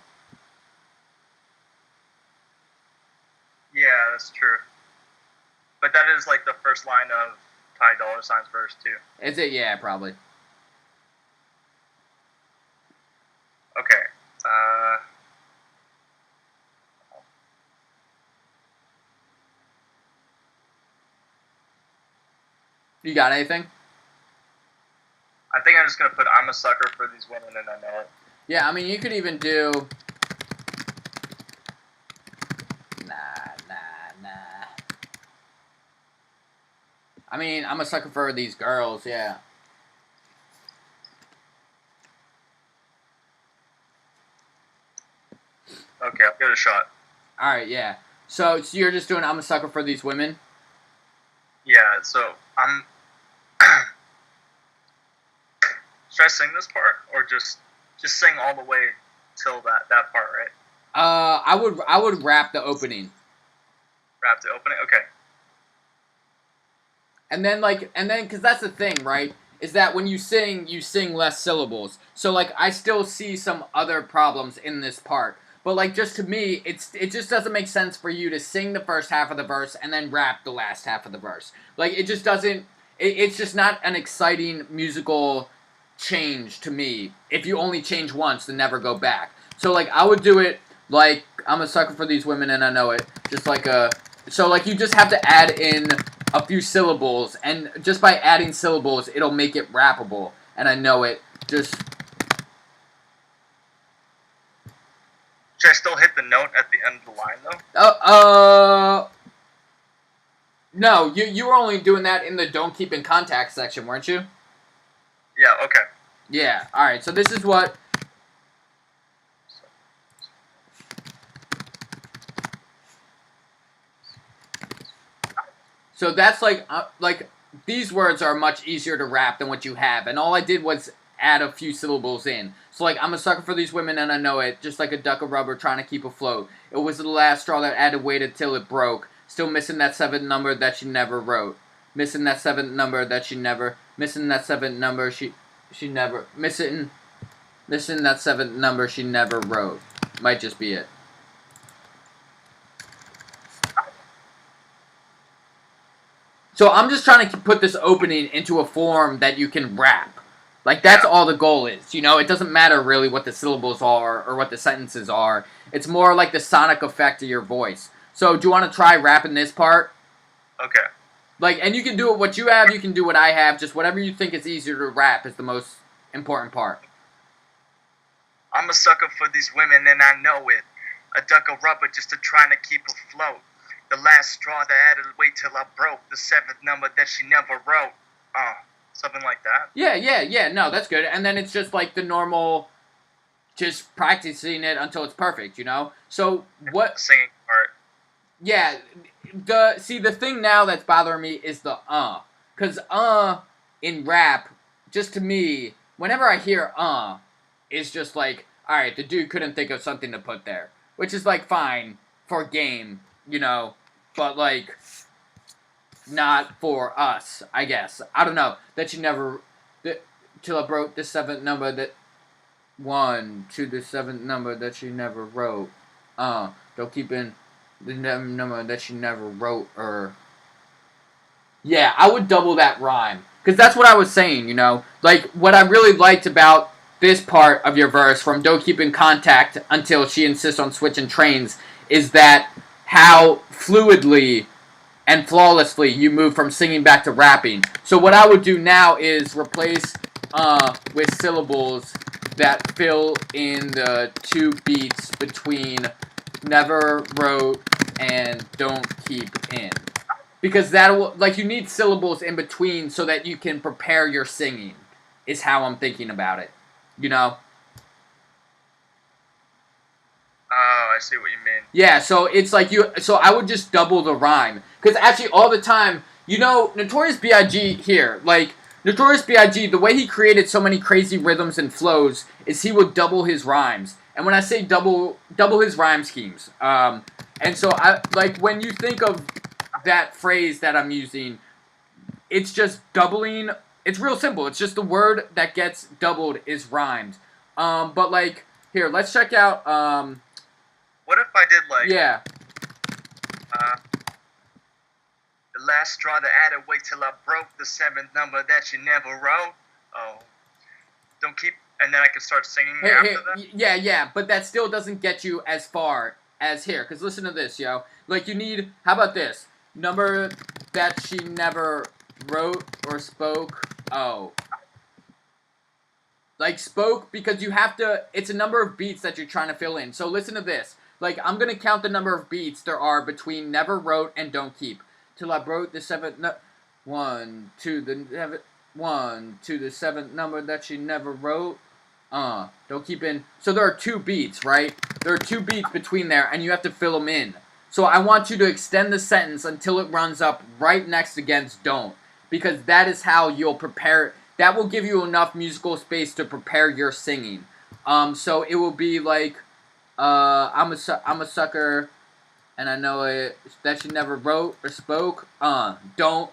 Yeah, that's true. But that is like the first line of Ty Dolla $ign's verse too. Is it? Yeah, probably. Okay. You got anything? I think I'm just gonna put "I'm a sucker for these women and I know it." Yeah, I mean, you could even do... Nah. I mean, I'm a sucker for these girls, yeah. Okay, I'll give it a shot. Alright, yeah. So you're just doing I'm a sucker for these women? Yeah, so I'm. Should I sing this part or just sing all the way till that part, right? I would rap the opening. Rap the opening? Okay. And then, because that's the thing, right? Is that when you sing less syllables. So, like, I still see some other problems in this part. But, like, just to me, it just doesn't make sense for you to sing the first half of the verse and then rap the last half of the verse. Like, it just doesn't... It's just not an exciting musical change to me. If you only change once, then never go back. So, like, I would do it like, I'm a sucker for these women and I know it. Just like a... So, like, you just have to add in a few syllables, and just by adding syllables, it'll make it rappable. And I know it. Just... Should I still hit the note at the end of the line, though? No, you were only doing that in the don't keep in contact section, weren't you? Yeah, okay. Yeah, alright, so this is what... So that's like, these words are much easier to rap than what you have, and all I did was add a few syllables in. So like, I'm a sucker for these women and I know it, just like a duck of rubber trying to keep afloat. It was the last straw that added waited till it broke. Still missing that 7th number that she never wrote. Missing that 7th number that she never... Missing that 7th number she never... Missing that 7th number she never wrote. Might just be it. So I'm just trying to put this opening into a form that you can rap. Like, that's all the goal is, you know? It doesn't matter really what the syllables are or what the sentences are. It's more like the sonic effect of your voice. So do you want to try rapping this part? Okay. Like, and you can do it what you have, you can do what I have. Just whatever you think is easier to rap is the most important part. I'm a sucker for these women and I know it. I duck a rubber just to try to keep afloat. The last straw that I had to wait till I broke. The 7th number that she never wrote. Something like that. Yeah. No, that's good. And then it's just like the normal, just practicing it until it's perfect, you know? So what... The singing part. Yeah, the thing now that's bothering me is the Because in rap, just to me, whenever I hear it's just like, alright, the dude couldn't think of something to put there. Which is like fine for a game, you know, but like not for us, I guess. I don't know. That you never till I broke the 7th number that 1 to the 7th number that you never wrote. Don't keep in the number that you never wrote, or... Yeah, I would double that rhyme. Because that's what I was saying, you know? Like, what I really liked about this part of your verse, from don't keep in contact until she insists on switching trains, is that how fluidly and flawlessly you move from singing back to rapping. So what I would do now is replace with syllables that fill in the 2 beats between never wrote and don't keep in. Because that'll, like, you need syllables in between so that you can prepare your singing, is how I'm thinking about it. You know? Oh, I see what you mean. Yeah, so it's like so I would just double the rhyme. Because actually all the time, you know, Notorious B.I.G. here, like, Notorious B.I.G., the way he created so many crazy rhythms and flows is he would double his rhymes. And when I say double his rhyme schemes. And so, like, when you think of that phrase that I'm using, it's just doubling. It's real simple. It's just the word that gets doubled is rhymed. But, like, here, let's check out, What if I did, like... Yeah. The last straw that I had to wait till I broke. The 7th number that you never wrote. Oh. Don't keep... And then I can start singing after that? Yeah, but that still doesn't get you as far as here. Because listen to this, yo. Like, you need... How about this? Number that she never wrote or spoke. Oh. Like, spoke, because you have to... It's a number of beats that you're trying to fill in. So listen to this. Like, I'm going to count the number of beats there are between never wrote and don't keep. Till I broke the 7th... 1 to the 7th number that she never wrote. Don't keep in... So there are 2 beats, right? There are 2 beats between there, and you have to fill them in. So I want you to extend the sentence until it runs up right next against don't. Because that is how you'll prepare... That will give you enough musical space to prepare your singing. So it will be like... I'm a sucker, and I know it... That she never wrote or spoke. Don't...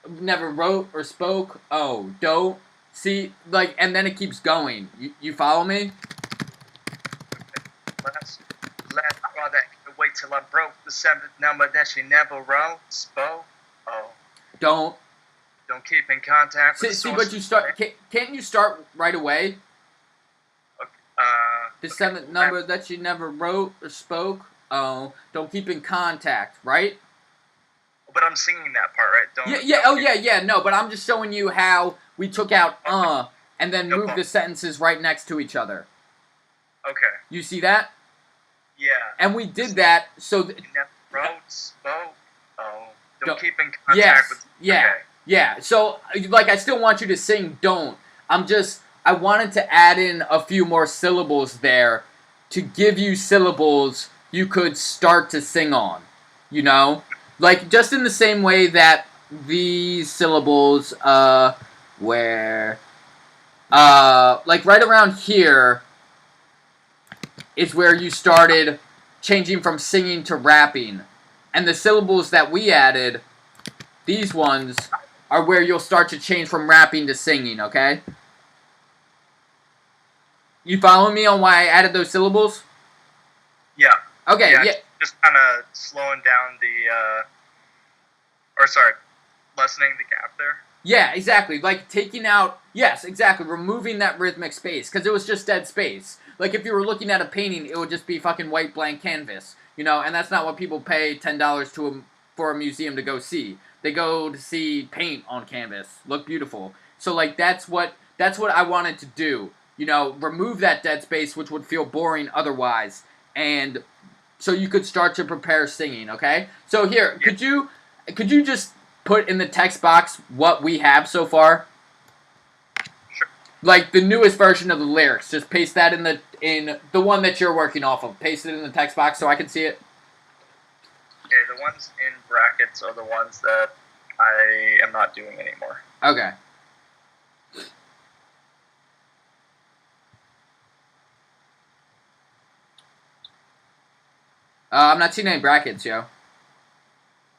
Never wrote or spoke. Oh, don't... See, like, and then it keeps going. You follow me? Last straw that I had to wait till I broke. The 7th number that she never wrote, spoke. Oh. Don't keep in contact with see, but you start... Can't you start right away? The 7th number that she never wrote or spoke. Oh, don't keep in contact, right? But I'm singing that part, right? Yeah. No, but I'm just showing you how we took out and then moved the sentences right next to each other. Okay. You see that? Yeah. And we did that so that... Wrote, spoke. Oh. Don't keep in contact with... Yeah. Okay. Yeah. So, like, I still want you to sing don't. I wanted to add in a few more syllables there to give you syllables you could start to sing on. You know? Like, just in the same way that these syllables, where, like, right around here is where you started changing from singing to rapping. And the syllables that we added, these ones, are where you'll start to change from rapping to singing, okay? You follow me on why I added those syllables? Yeah. Okay, yeah. Just kind of slowing down lessening the gap there. Yeah, exactly. Like taking out, yes, exactly, removing that rhythmic space because it was just dead space. Like if you were looking at a painting, it would just be fucking white blank canvas, you know. And that's not what people pay $10 for a museum to go see. They go to see paint on canvas, look beautiful. So like that's what I wanted to do. You know, remove that dead space, which would feel boring otherwise, and so you could start to prepare singing. Okay. So here, could you just put in the text box what we have so far? Sure. Like the newest version of the lyrics. Just paste that in the one that you're working off of. Paste it in the text box so I can see it. Okay, the ones in brackets are the ones that I am not doing anymore. Okay. I'm not seeing any brackets, yo.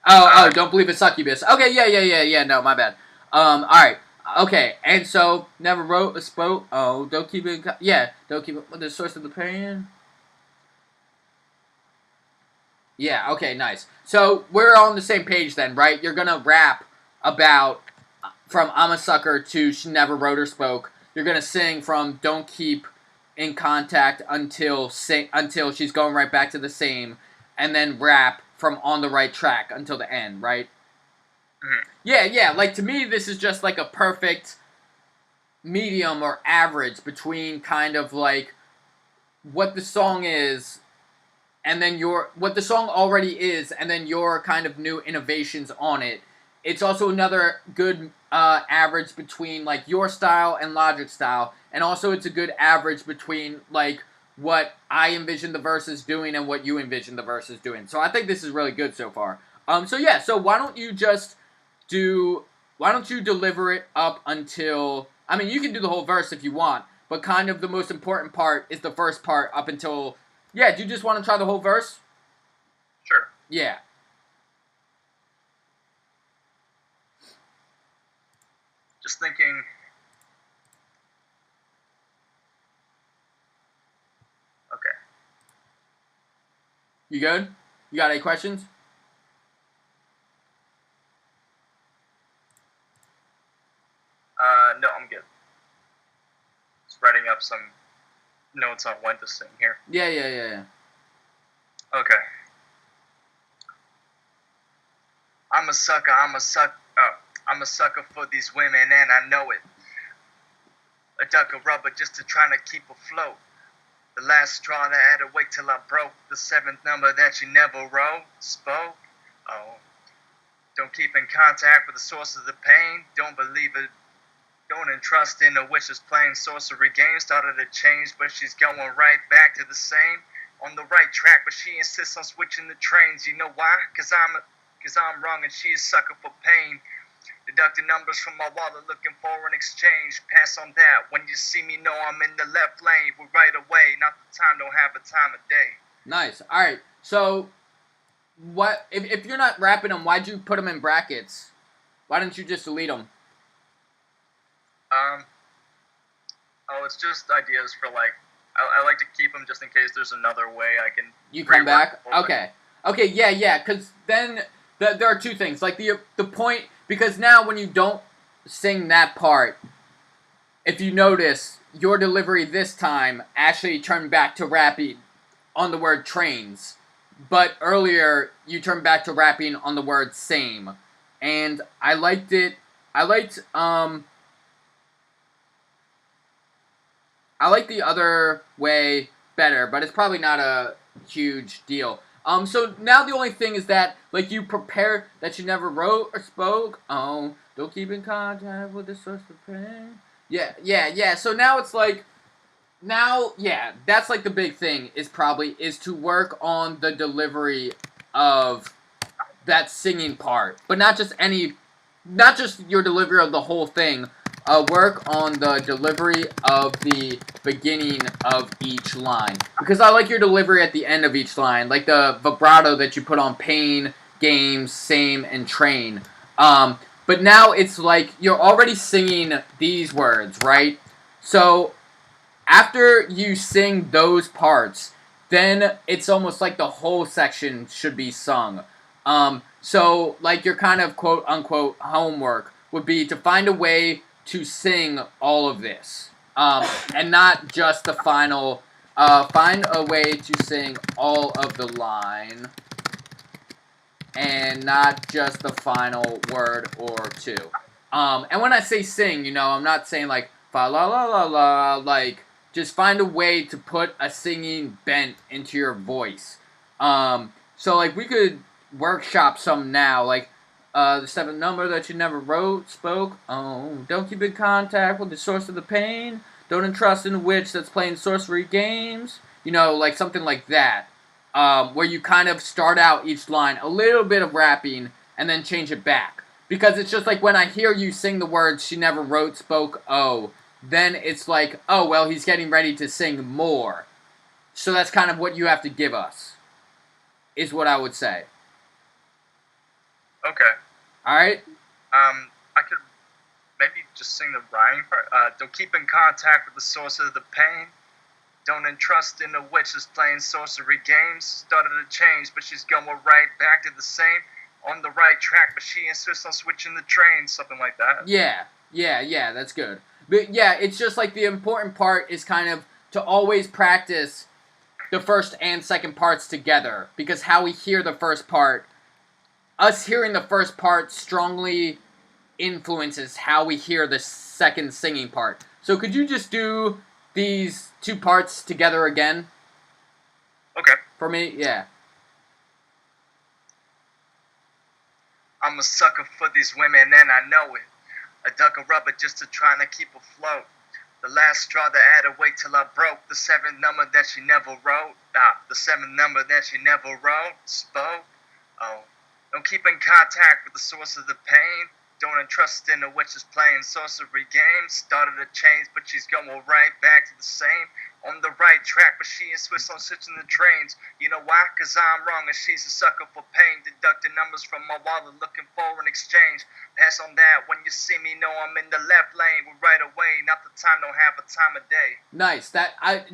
Oh, don't believe it's succubus. Okay, yeah, no, my bad. Alright. Okay, and so, never wrote a spoke. Oh, don't keep it, don't keep it, the source of the pain. Yeah, okay, nice. So, we're on the same page then, right? You're gonna rap about, from I'm a Sucker to She Never Wrote or Spoke. You're gonna sing from Don't Keep in Contact until she's going right back to the same, and then rap from On the Right Track until the end, right? Mm-hmm. Yeah, like to me this is just like a perfect medium or average between kind of like what the song is and then what the song already is and then your kind of new innovations on it. It's also another good average between like your style and Logic style, and also it's a good average between like what I envision the verses doing and what you envision the verses doing. So I think this is really good so far. So why don't you deliver it up until, I mean, you can do the whole verse if you want, but kind of the most important part is the first part up until, do you just want to try the whole verse? Sure. Yeah. Just thinking. Okay. You good? You got any questions? No, I'm good. Just writing up some notes on when to sing here. Yeah. Okay. I'm a sucker for these women and I know it. A duck of rubber just to try to keep afloat. The last straw that I had to wait till I broke. The seventh number that you never spoke. Oh. Don't keep in contact with the source of the pain. Don't believe it. Don't entrust in a witch's playing sorcery game. Started to change, but she's going right back to the same. On the right track, but she insists on switching the trains. You know why? Cause I'm wrong and she's a sucker for pain. Deducting numbers from my wallet looking for an exchange. Pass on that. When you see me, know I'm in the left lane. We're right away. Not the time, don't have a time of day. Nice. Alright, so what if you're not rapping them, why'd you put them in brackets? Why didn't you just delete them? It's just ideas for like, I like to keep them just in case there's another way I can. You come back? Okay, yeah, because then there are two things. Like the point, because now when you don't sing that part, if you notice, your delivery this time actually turned back to rapping on the word trains. But earlier, you turned back to rapping on the word same. And I liked it. I liked the other way better, but it's probably not a huge deal. So now the only thing is that, like, you prepare that you never wrote or spoke. Oh, don't keep in contact with the source of pain. Yeah. So now it's like, that's like the big thing is to work on the delivery of that singing part, but not just your delivery of the whole thing. Work on the delivery of the beginning of each line. Because I like your delivery at the end of each line. Like the vibrato that you put on pain, games, same, and train. But now it's like you're already singing these words, right? So after you sing those parts, then it's almost like the whole section should be sung. So like your kind of quote unquote homework would be to find a way to sing all of this, and not just the final. Find a way to sing all of the line, and not just the final word or two. And when I say sing, I'm not saying like fa la la la la. Like, just find a way to put a singing bent into your voice. So like we could workshop some now, like the seventh number that you never spoke. Oh, don't keep in contact with the source of the pain. Don't entrust in a witch that's playing sorcery games. Like something like that. Where you kind of start out each line, a little bit of rapping, and then change it back. Because it's just like when I hear you sing the words, she never spoke, oh, then it's like, oh, well, he's getting ready to sing more. So that's kind of what you have to give us, is what I would say. Okay. Alright? I could maybe just sing the rhyming part. Don't keep in contact with the source of the pain. Don't entrust in a witch that's playing sorcery games. Started to change, but she's going right back to the same. On the right track, but she insists on switching the train. Something like that. Yeah, that's good. But yeah, it's just like the important part is kind of to always practice the first and second parts together. Because how we hear the first part, us hearing the first part strongly influences how we hear the second singing part. So could you just do these two parts together again? Okay. For me? Yeah. I'm a sucker for these women and I know it. I dug a rubber just to try to keep afloat. The last straw that I had to wait till I broke. The seventh number that she never wrote. The seventh number that she never wrote. Spoke. Oh. Don't keep in contact with the source of the pain. Don't entrust in a witch that's playing sorcery games. Started to change, but she's going right back to the same. On the right track, but she insists on switching the trains. You know why? Cause I'm wrong and she's a sucker for pain. Deducting numbers from my wallet, looking for an exchange. Pass on that when you see me, know I'm in the left lane. We're right away, not the time, don't have a time of day. Nice.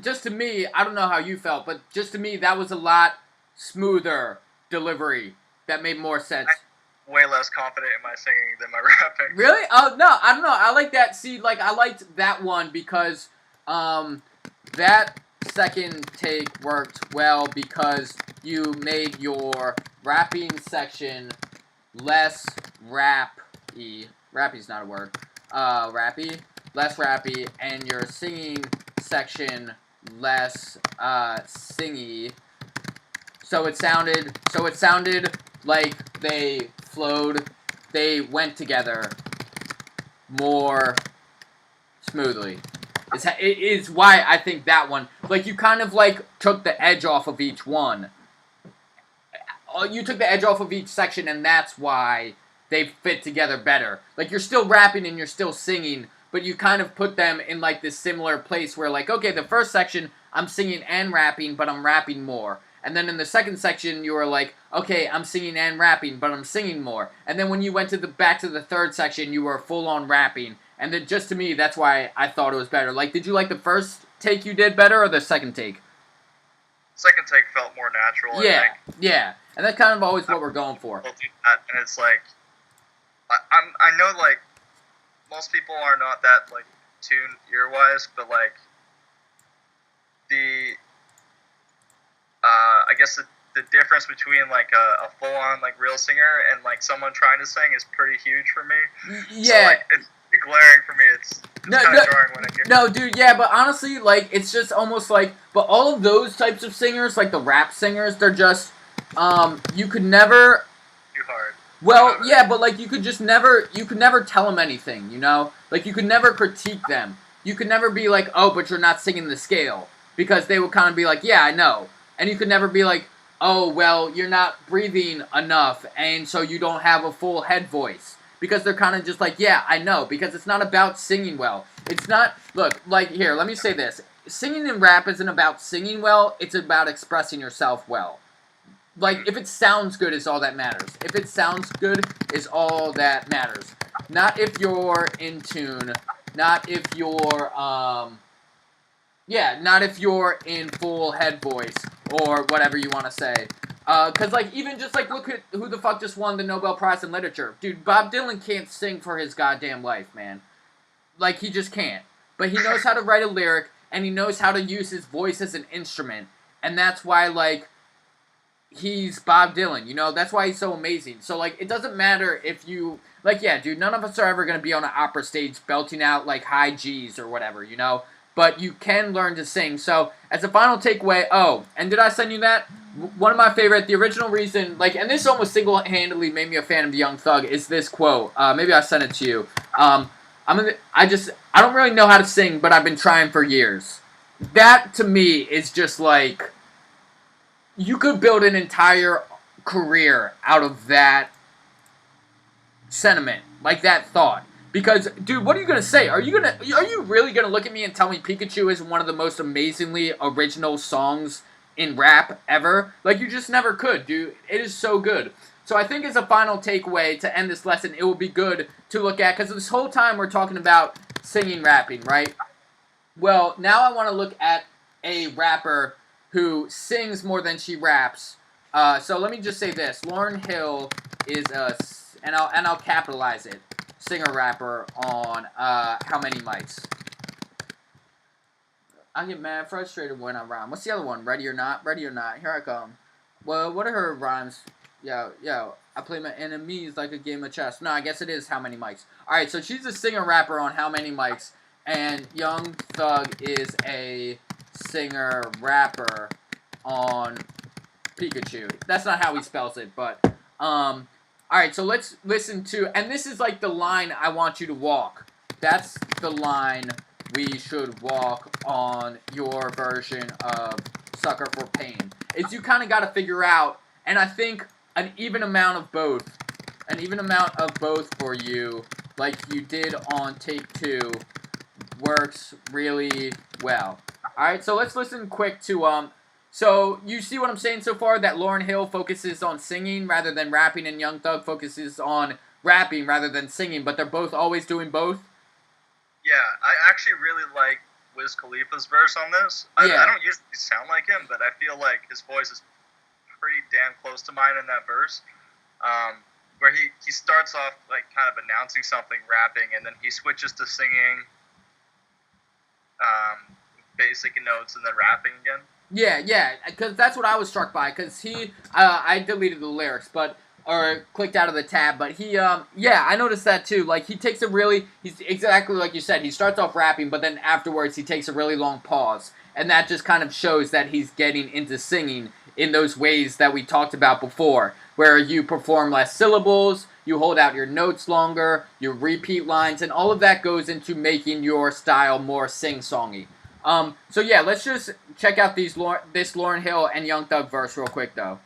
Just to me, I don't know how you felt, but just to me, that was a lot smoother delivery. That made more sense. I'm way less confident in my singing than my rapping. Really? Oh, no, I don't know. I like that. See, like, I liked that one because, that second take worked well because you made your rapping section less rappy. Rappy's not a word. Rappy. Less rappy. And your singing section less, singy. So it sounded like they flowed, they went together more smoothly. It is why I think that one, like, you kind of, like, took the edge off of each one. You took the edge off of each section, and that's why they fit together better. Like, you're still rapping and you're still singing, but you kind of put them in, like, this similar place where, like, okay, the first section, I'm singing and rapping, but I'm rapping more. And then in the second section, you were like, okay, I'm singing and rapping, but I'm singing more. And then when you went to back to the third section, you were full-on rapping. And then just to me, that's why I thought it was better. Like, did you like the first take you did better, or the second take? Second take felt more natural. Yeah, I think. yeah. And that's kind of always what we're going for. We'll do that, and it's like, I know, like, most people are not that, like, tuned ear-wise, but, like, I guess the difference between, like, a full-on, like, real singer and, like, someone trying to sing is pretty huge for me. Yeah. So, like, it's glaring for me. It's kind of jarring when I hear it. No, dude, yeah, but honestly, like, it's just almost like, but all of those types of singers, like the rap singers, they're just, you could never... Too hard. Well, yeah, but, like, you could never tell them anything, you know? Like, you could never critique them. You could never be like, oh, but you're not singing the scale. Because they would kind of be like, yeah, I know. And you could never be like, oh, well, you're not breathing enough, and so you don't have a full head voice. Because they're kind of just like, yeah, I know. Because it's not about singing well. It's not, look, like, here, let me say this. Singing in rap isn't about singing well, it's about expressing yourself well. Like, if it sounds good is all that matters. If it sounds good is all that matters. Not if you're in tune. Not if you're, not if you're in full head voice. or whatever you want to say. Cause like even just like look at who the fuck just won the Nobel Prize in Literature, dude. Bob Dylan can't sing for his goddamn life, man. Like he just can't. But he knows how to write a lyric, and he knows how to use his voice as an instrument, and that's why like he's Bob Dylan. You know, that's why he's so amazing. So like it doesn't matter if you like, yeah, dude. None of us are ever gonna be on an opera stage belting out like high G's or whatever, you know. But you can learn to sing. So as a final takeaway, oh, and did I send you that? One of my favorite, the original reason, like, and this almost single-handedly made me a fan of Young Thug, is this quote. Maybe I sent it to you. I don't really know how to sing, but I've been trying for years. That, to me, is just like, you could build an entire career out of that sentiment, like that thought. Because, dude, what are you gonna say? Are you really gonna look at me and tell me Pikachu is one of the most amazingly original songs in rap ever? Like, you just never could, dude. It is so good. So I think as a final takeaway to end this lesson, it will be good to look at, because this whole time we're talking about singing, rapping, right? Well, now I want to look at a rapper who sings more than she raps. So let me just say this: Lauryn Hill is and I'll capitalize it, singer-rapper on How Many Mics. I get mad frustrated when I rhyme. What's the other one? Ready or Not? Ready or Not. Here I come. Well, what are her rhymes? Yo, I play my enemies like a game of chess. No, I guess it is How Many Mics. Alright, so she's a singer-rapper on How Many Mics, and Young Thug is a singer-rapper on Pikachu. That's not how he spells it, but, alright, so let's listen to, and this is like the line I want you to walk. That's the line we should walk on your version of Sucker for Pain. Is you kind of got to figure out, and I think an even amount of both for you, like you did on take 2, works really well. Alright, so let's listen quick to, so you see what I'm saying so far, that Lauryn Hill focuses on singing rather than rapping, and Young Thug focuses on rapping rather than singing, but they're both always doing both? Yeah, I actually really like Wiz Khalifa's verse on this. I don't usually sound like him, but I feel like his voice is pretty damn close to mine in that verse. Where he starts off like kind of announcing something, rapping, and then he switches to singing basic notes and then rapping again. Yeah, because that's what I was struck by, because I deleted the lyrics, or clicked out of the tab, but I noticed that too. Like, he's exactly like you said, he starts off rapping, but then afterwards he takes a really long pause, and that just kind of shows that he's getting into singing in those ways that we talked about before, where you perform less syllables, you hold out your notes longer, you repeat lines, and all of that goes into making your style more sing-songy. So yeah, let's just check out this Lauryn Hill and Young Thug verse real quick, though.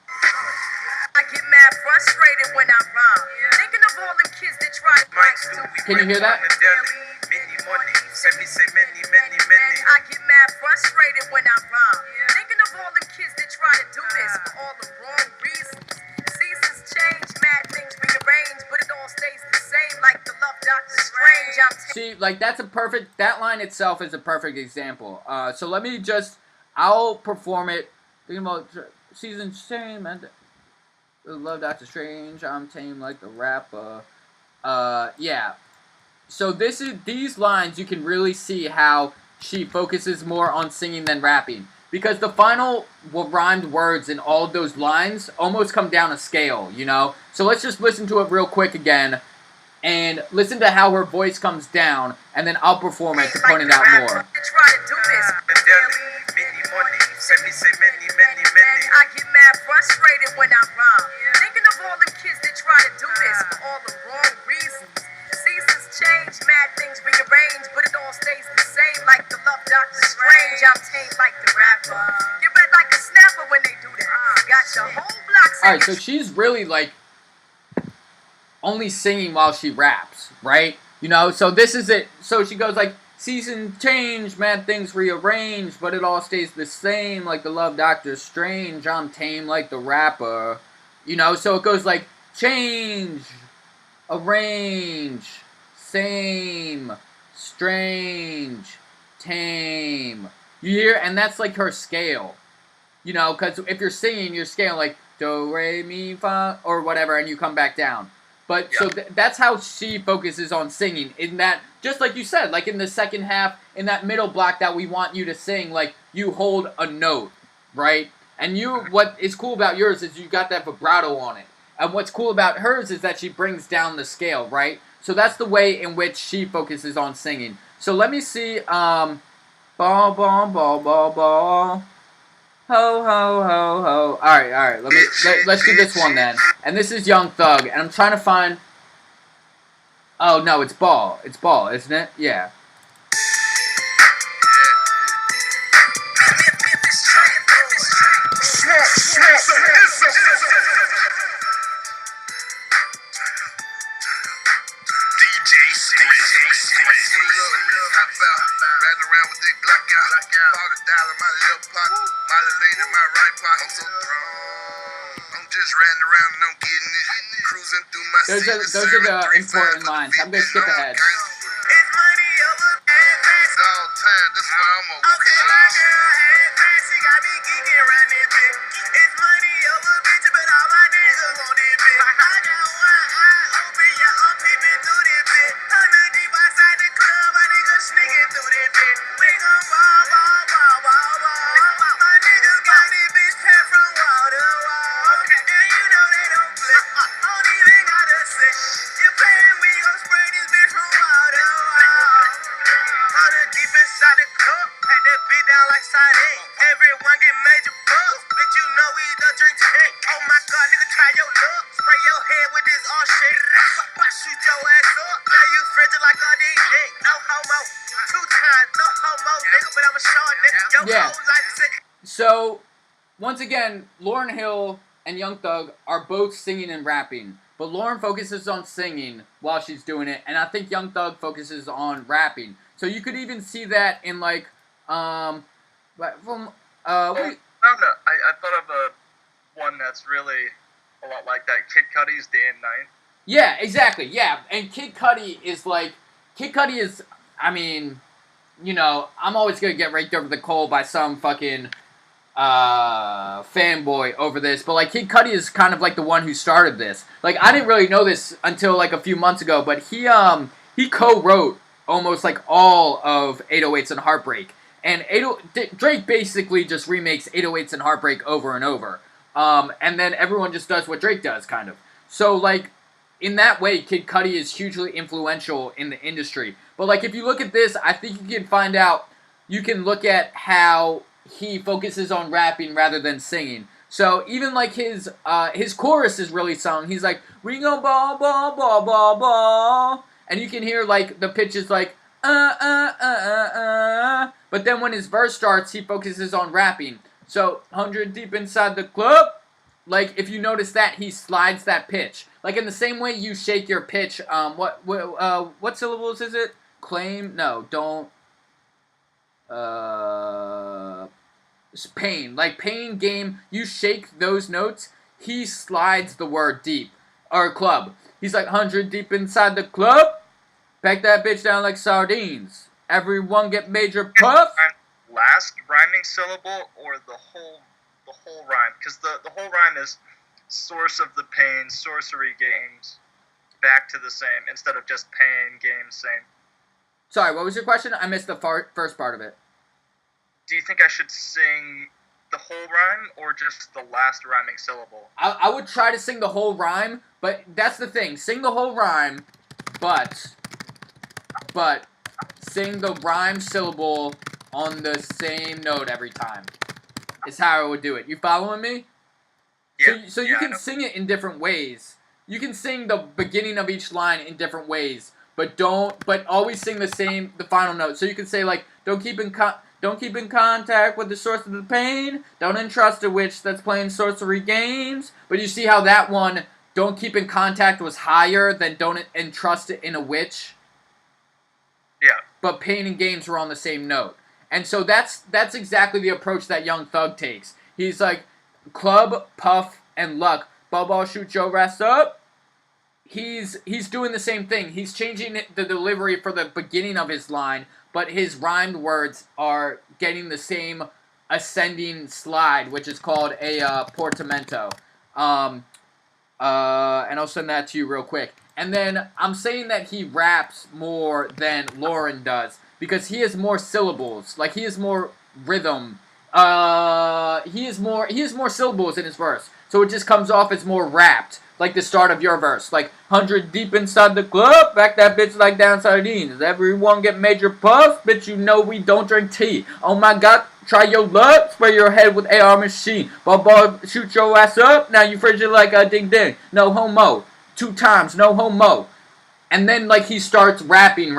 I get mad frustrated when I rhyme. Thinking of all them kids that try to Can you hear that? I get mad frustrated when I rhyme. Thinking of all them kids that try to do this for all the wrong reasons. Seasons change, mad things rearrange, but it all stays the same like the love Doctor Strange. See, like that line itself is a perfect example. So I'll perform it. Thinking about seasons change, man. Love Doctor Strange, I'm tame like the rapper. Yeah. So these lines, you can really see how she focuses more on singing than rapping. Because the final rhymed words in all of those lines almost come down a scale, you know? So let's just listen to it real quick again, and listen to how her voice comes down, and then I'll perform it to point it out more. I get mad frustrated when I rhyme. Thinking of all them kids that try to do this for all the wrong reasons. Seasons change, mad things rearrange, but it all stays the same like the love Doctor Strange. I'm tame like the rapper. Get red like a snapper when they do that. Got your whole block. Alright, so she's really like only singing while she raps, right? You know, so this is it. So she goes like, season change, mad things rearrange, but it all stays the same like the love Doctor Strange. I'm tame like the rapper. You know, so it goes like change, arrange, same, strange, tame. You hear? And that's like her scale. You know, because if you're singing, you're scaling like do re mi fa or whatever, and you come back down. But Yeah. so that's how she focuses on singing. In that, just like you said, like in the second half, in that middle block that we want you to sing, like you hold a note, right? And what is cool about yours is you got that vibrato on it. And what's cool about hers is that she brings down the scale, right? So that's the way in which she focuses on singing. So let me see. Ball, ball, ball, ball, ball. Ho, ho, ho, ho. Alright. Let's do this one then. And this is Young Thug. And I'm trying to find... Oh, no, it's Ball. It's Ball, isn't it? Yeah. Riding around with that Glock out. $40 my left pocket. Molly lane in my right pocket. I'm so thrown. I'm just riding around and I'm getting it. Cruising through my Those are the important lines. I'm going to skip ahead. It's money over fast. All time, that's why I'm over. Okay, my girl had fast. She got me geeking around this bitch. It's money over bitch, but all my niggas want this bitch. I got one eye open, yeah, I'm peeping through this bitch. 100 deep outside the club, my niggas sneaking through this bitch. We gon' ball, ball, ball, ball, ball. My niggas got this bitch packed from wall to wall. And you know they don't play. I don't even gotta say. You playing, we gon' spray this bitch from wall to wall. 100 deep inside the club, pack that bitch down like sardine. Everyone get major bucks, bitch, you know we the drink tank. Oh my god, nigga, try your luck. Spray your head with this all shit. I shoot your ass up. Now you frigid like a DJ. No homo. 2 times, no homo, nigga, but I'm a short nigga. Yo, Yeah. whole life sick. So, once again, Lauryn Hill and Young Thug are both singing and rapping. But Lauryn focuses on singing while she's doing it, and I think Young Thug focuses on rapping. So you could even see that in like, No, I thought of one that's really a lot like that. Kid Cudi's Day and Night. yeah, exactly, yeah. And Kid Cudi is, I mean, you know, I'm always gonna get raked over the coal by some fucking fanboy over this, but like Kid Cudi is kind of like the one who started this. Like I didn't really know this until like a few months ago, but he co-wrote almost like all of 808s and Heartbreak. And Drake basically just remakes 808s and Heartbreak over and over. And then everyone just does what Drake does, kind of. So, like, in that way, Kid Cudi is hugely influential in the industry. But, like, if you look at this, I think you can look at how he focuses on rapping rather than singing. So, even, like, his chorus is really sung. He's like, we gon' ball, ball, ball, ball, ball. And you can hear, like, the pitch is like, But then when his verse starts, he focuses on rapping. So, 100 deep inside the club. Like, if you notice that, he slides that pitch. Like, in the same way you shake your pitch, what syllables is it? Claim? No, don't. Pain. Like, pain, game, you shake those notes, he slides the word deep. Or club. He's like, 100 deep inside the club. Pack that bitch down like sardines. Everyone get major puff. Last rhyming syllable or the whole rhyme? Because the whole rhyme is source of the pain, sorcery games, back to the same, instead of just pain, games, same. Sorry, what was your question? I missed the first part of it. Do you think I should sing the whole rhyme or just the last rhyming syllable? I would try to sing the whole rhyme, but that's the thing. Sing the whole rhyme, but sing the rhyme syllable on the same note every time. Is how I would do it. You following me? Yeah. So you can sing it in different ways. You can sing the beginning of each line in different ways, but always sing the final note. So you can say like, don't keep in contact with the source of the pain. Don't entrust a witch that's playing sorcery games. But you see how that one, don't keep in contact, was higher than don't entrust it in a witch. Yeah. But pain and games were on the same note. And so that's exactly the approach that Young Thug takes. He's like, club, puff, and luck. Bubba, shoot your ass up. He's doing the same thing. He's changing the delivery for the beginning of his line, but his rhymed words are getting the same ascending slide, which is called a portamento. And I'll send that to you real quick. And then I'm saying that he raps more than Lauren does because he has more syllables. Like, he has more rhythm. He has more syllables in his verse. So it just comes off as more rapped. Like the start of your verse. Like, 100 deep inside the club, back that bitch like down sardines. Everyone get major puffs, bitch, you know we don't drink tea. Oh my god, try your luck, spray your head with AR machine. Ball, shoot your ass up, now you frigid like a ding ding. No homo. 2 times, no homo. And then, like, he starts rapping,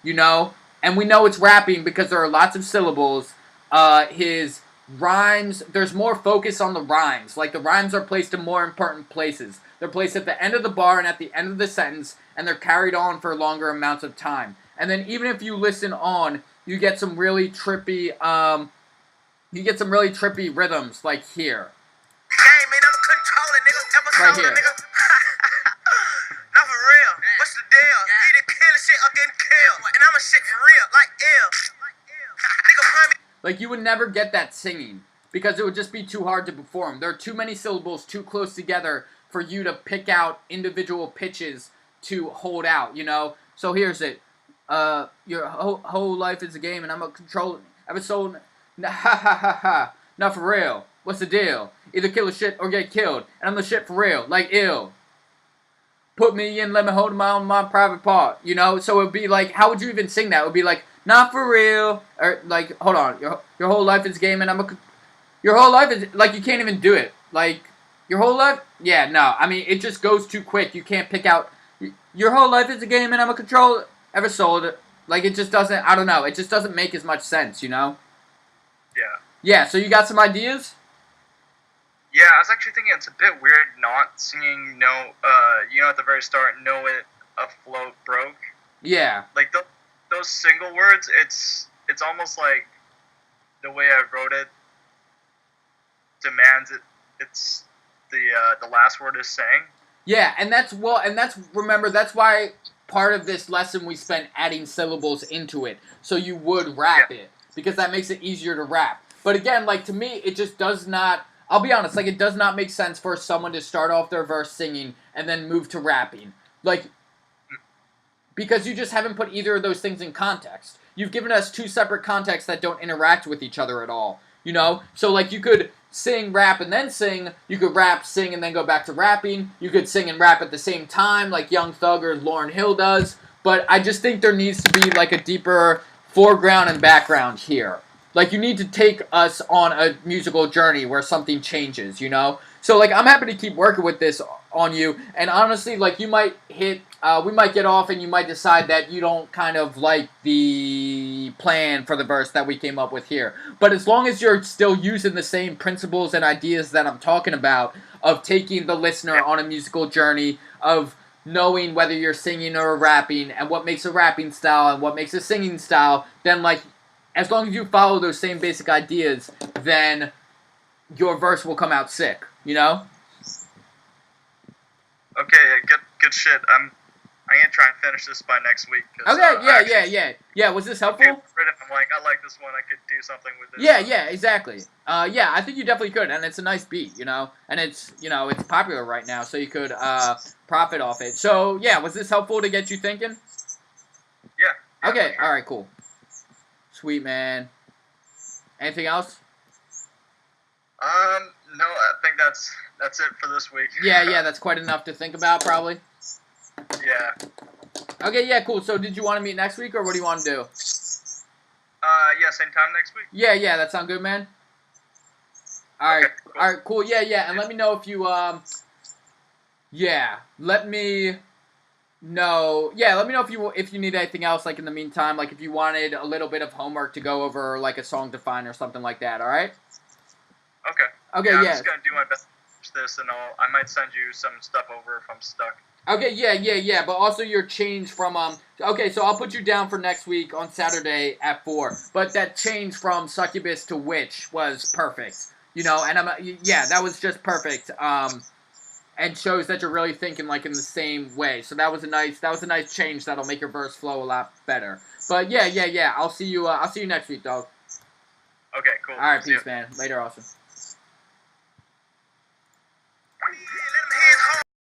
you know? And we know it's rapping because there are lots of syllables. His rhymes, there's more focus on the rhymes. Like, the rhymes are placed in more important places. They're placed at the end of the bar and at the end of the sentence, and they're carried on for longer amounts of time. And then even if you listen on, you get some really trippy, rhythms, like here. Hey, man, I'm controlling, nigga. Right here. Nigga. Not for real. What's the deal? You either killing shit or getting killed. And I'm a shit for real, like ill. Nigga, put me. Like, you would never get that singing because it would just be too hard to perform. There are too many syllables too close together for you to pick out individual pitches to hold out, you know? So here's it. Your whole life is a game and I'm a control episode. Ha ha ha ha. Not for real. What's the deal? Either kill a shit or get killed. And I'm the shit for real. Like ill. Put me in, let me hold my private part. You know? So it would be like, how would you even sing that? It would be like, not for real. Or like, hold on. Your whole life is game and your whole life is, like, you can't even do it. Like, your whole life? Yeah, no. I mean, it just goes too quick. You can't pick out, your whole life is a game and I'm a control ever sold it. Like, it just doesn't, I don't know. It just doesn't make as much sense, you know? Yeah. Yeah, so you got some ideas? Yeah, I was actually thinking it's a bit weird not singing you know, at the very start, know it, a float broke. Yeah. Like, those single words, it's almost like the way I wrote it demands it. It's the last word is sang. Yeah, remember, that's why part of this lesson we spent adding syllables into it, so you would rap it, because that makes it easier to rap. But again, like, to me, it just does not, I'll be honest, like, it does not make sense for someone to start off their verse singing and then move to rapping. Like, because you just haven't put either of those things in context. You've given us 2 separate contexts that don't interact with each other at all, you know? So, like, you could sing, rap, and then sing. You could rap, sing, and then go back to rapping. You could sing and rap at the same time, like Young Thug or Lauryn Hill does. But I just think there needs to be, like, a deeper foreground and background here. Like, you need to take us on a musical journey where something changes, you know? So, like, I'm happy to keep working with this on you. And honestly, like, you might hit, we might get off and you might decide that you don't kind of like the plan for the verse that we came up with here. But as long as you're still using the same principles and ideas that I'm talking about, of taking the listener on a musical journey, of knowing whether you're singing or rapping, and what makes a rapping style and what makes a singing style, then, like, as long as you follow those same basic ideas, then your verse will come out sick, you know? Okay, good shit. I'm gonna try and finish this by next week. Okay, yeah. Was this helpful? I'm like, I like this one. I could do something with this. Yeah, exactly. Yeah, I think you definitely could, and it's a nice beat, you know? And it's, you know, it's popular right now, so you could profit off it. So, yeah, was this helpful to get you thinking? Yeah. Okay, alright, cool. Sweet, man. Anything else? No, I think that's it for this week. Yeah, that's quite enough to think about, probably. Yeah. Okay, yeah, cool. So, did you want to meet next week, or what do you want to do? Yeah, same time next week. Yeah, that sound good, man? Alright, Okay, cool. Alright, cool. Yeah, and let me know if you, let me know if you need anything else, like, in the meantime, like, if you wanted a little bit of homework to go over, like, a song to find or something like that, alright? Okay, I'm yeah. just gonna do my best to finish this, and I might send you some stuff over if I'm stuck. Okay, yeah, but also your change from, okay, so I'll put you down for next week on Saturday at 4, but that change from succubus to witch was perfect, you know, and that was just perfect, and shows that you're really thinking, like, in the same way, so that was a nice change that'll make your verse flow a lot better, but yeah, I'll see you next week, dog. Okay, cool. All right, See ya. peace, man. Later, Austin.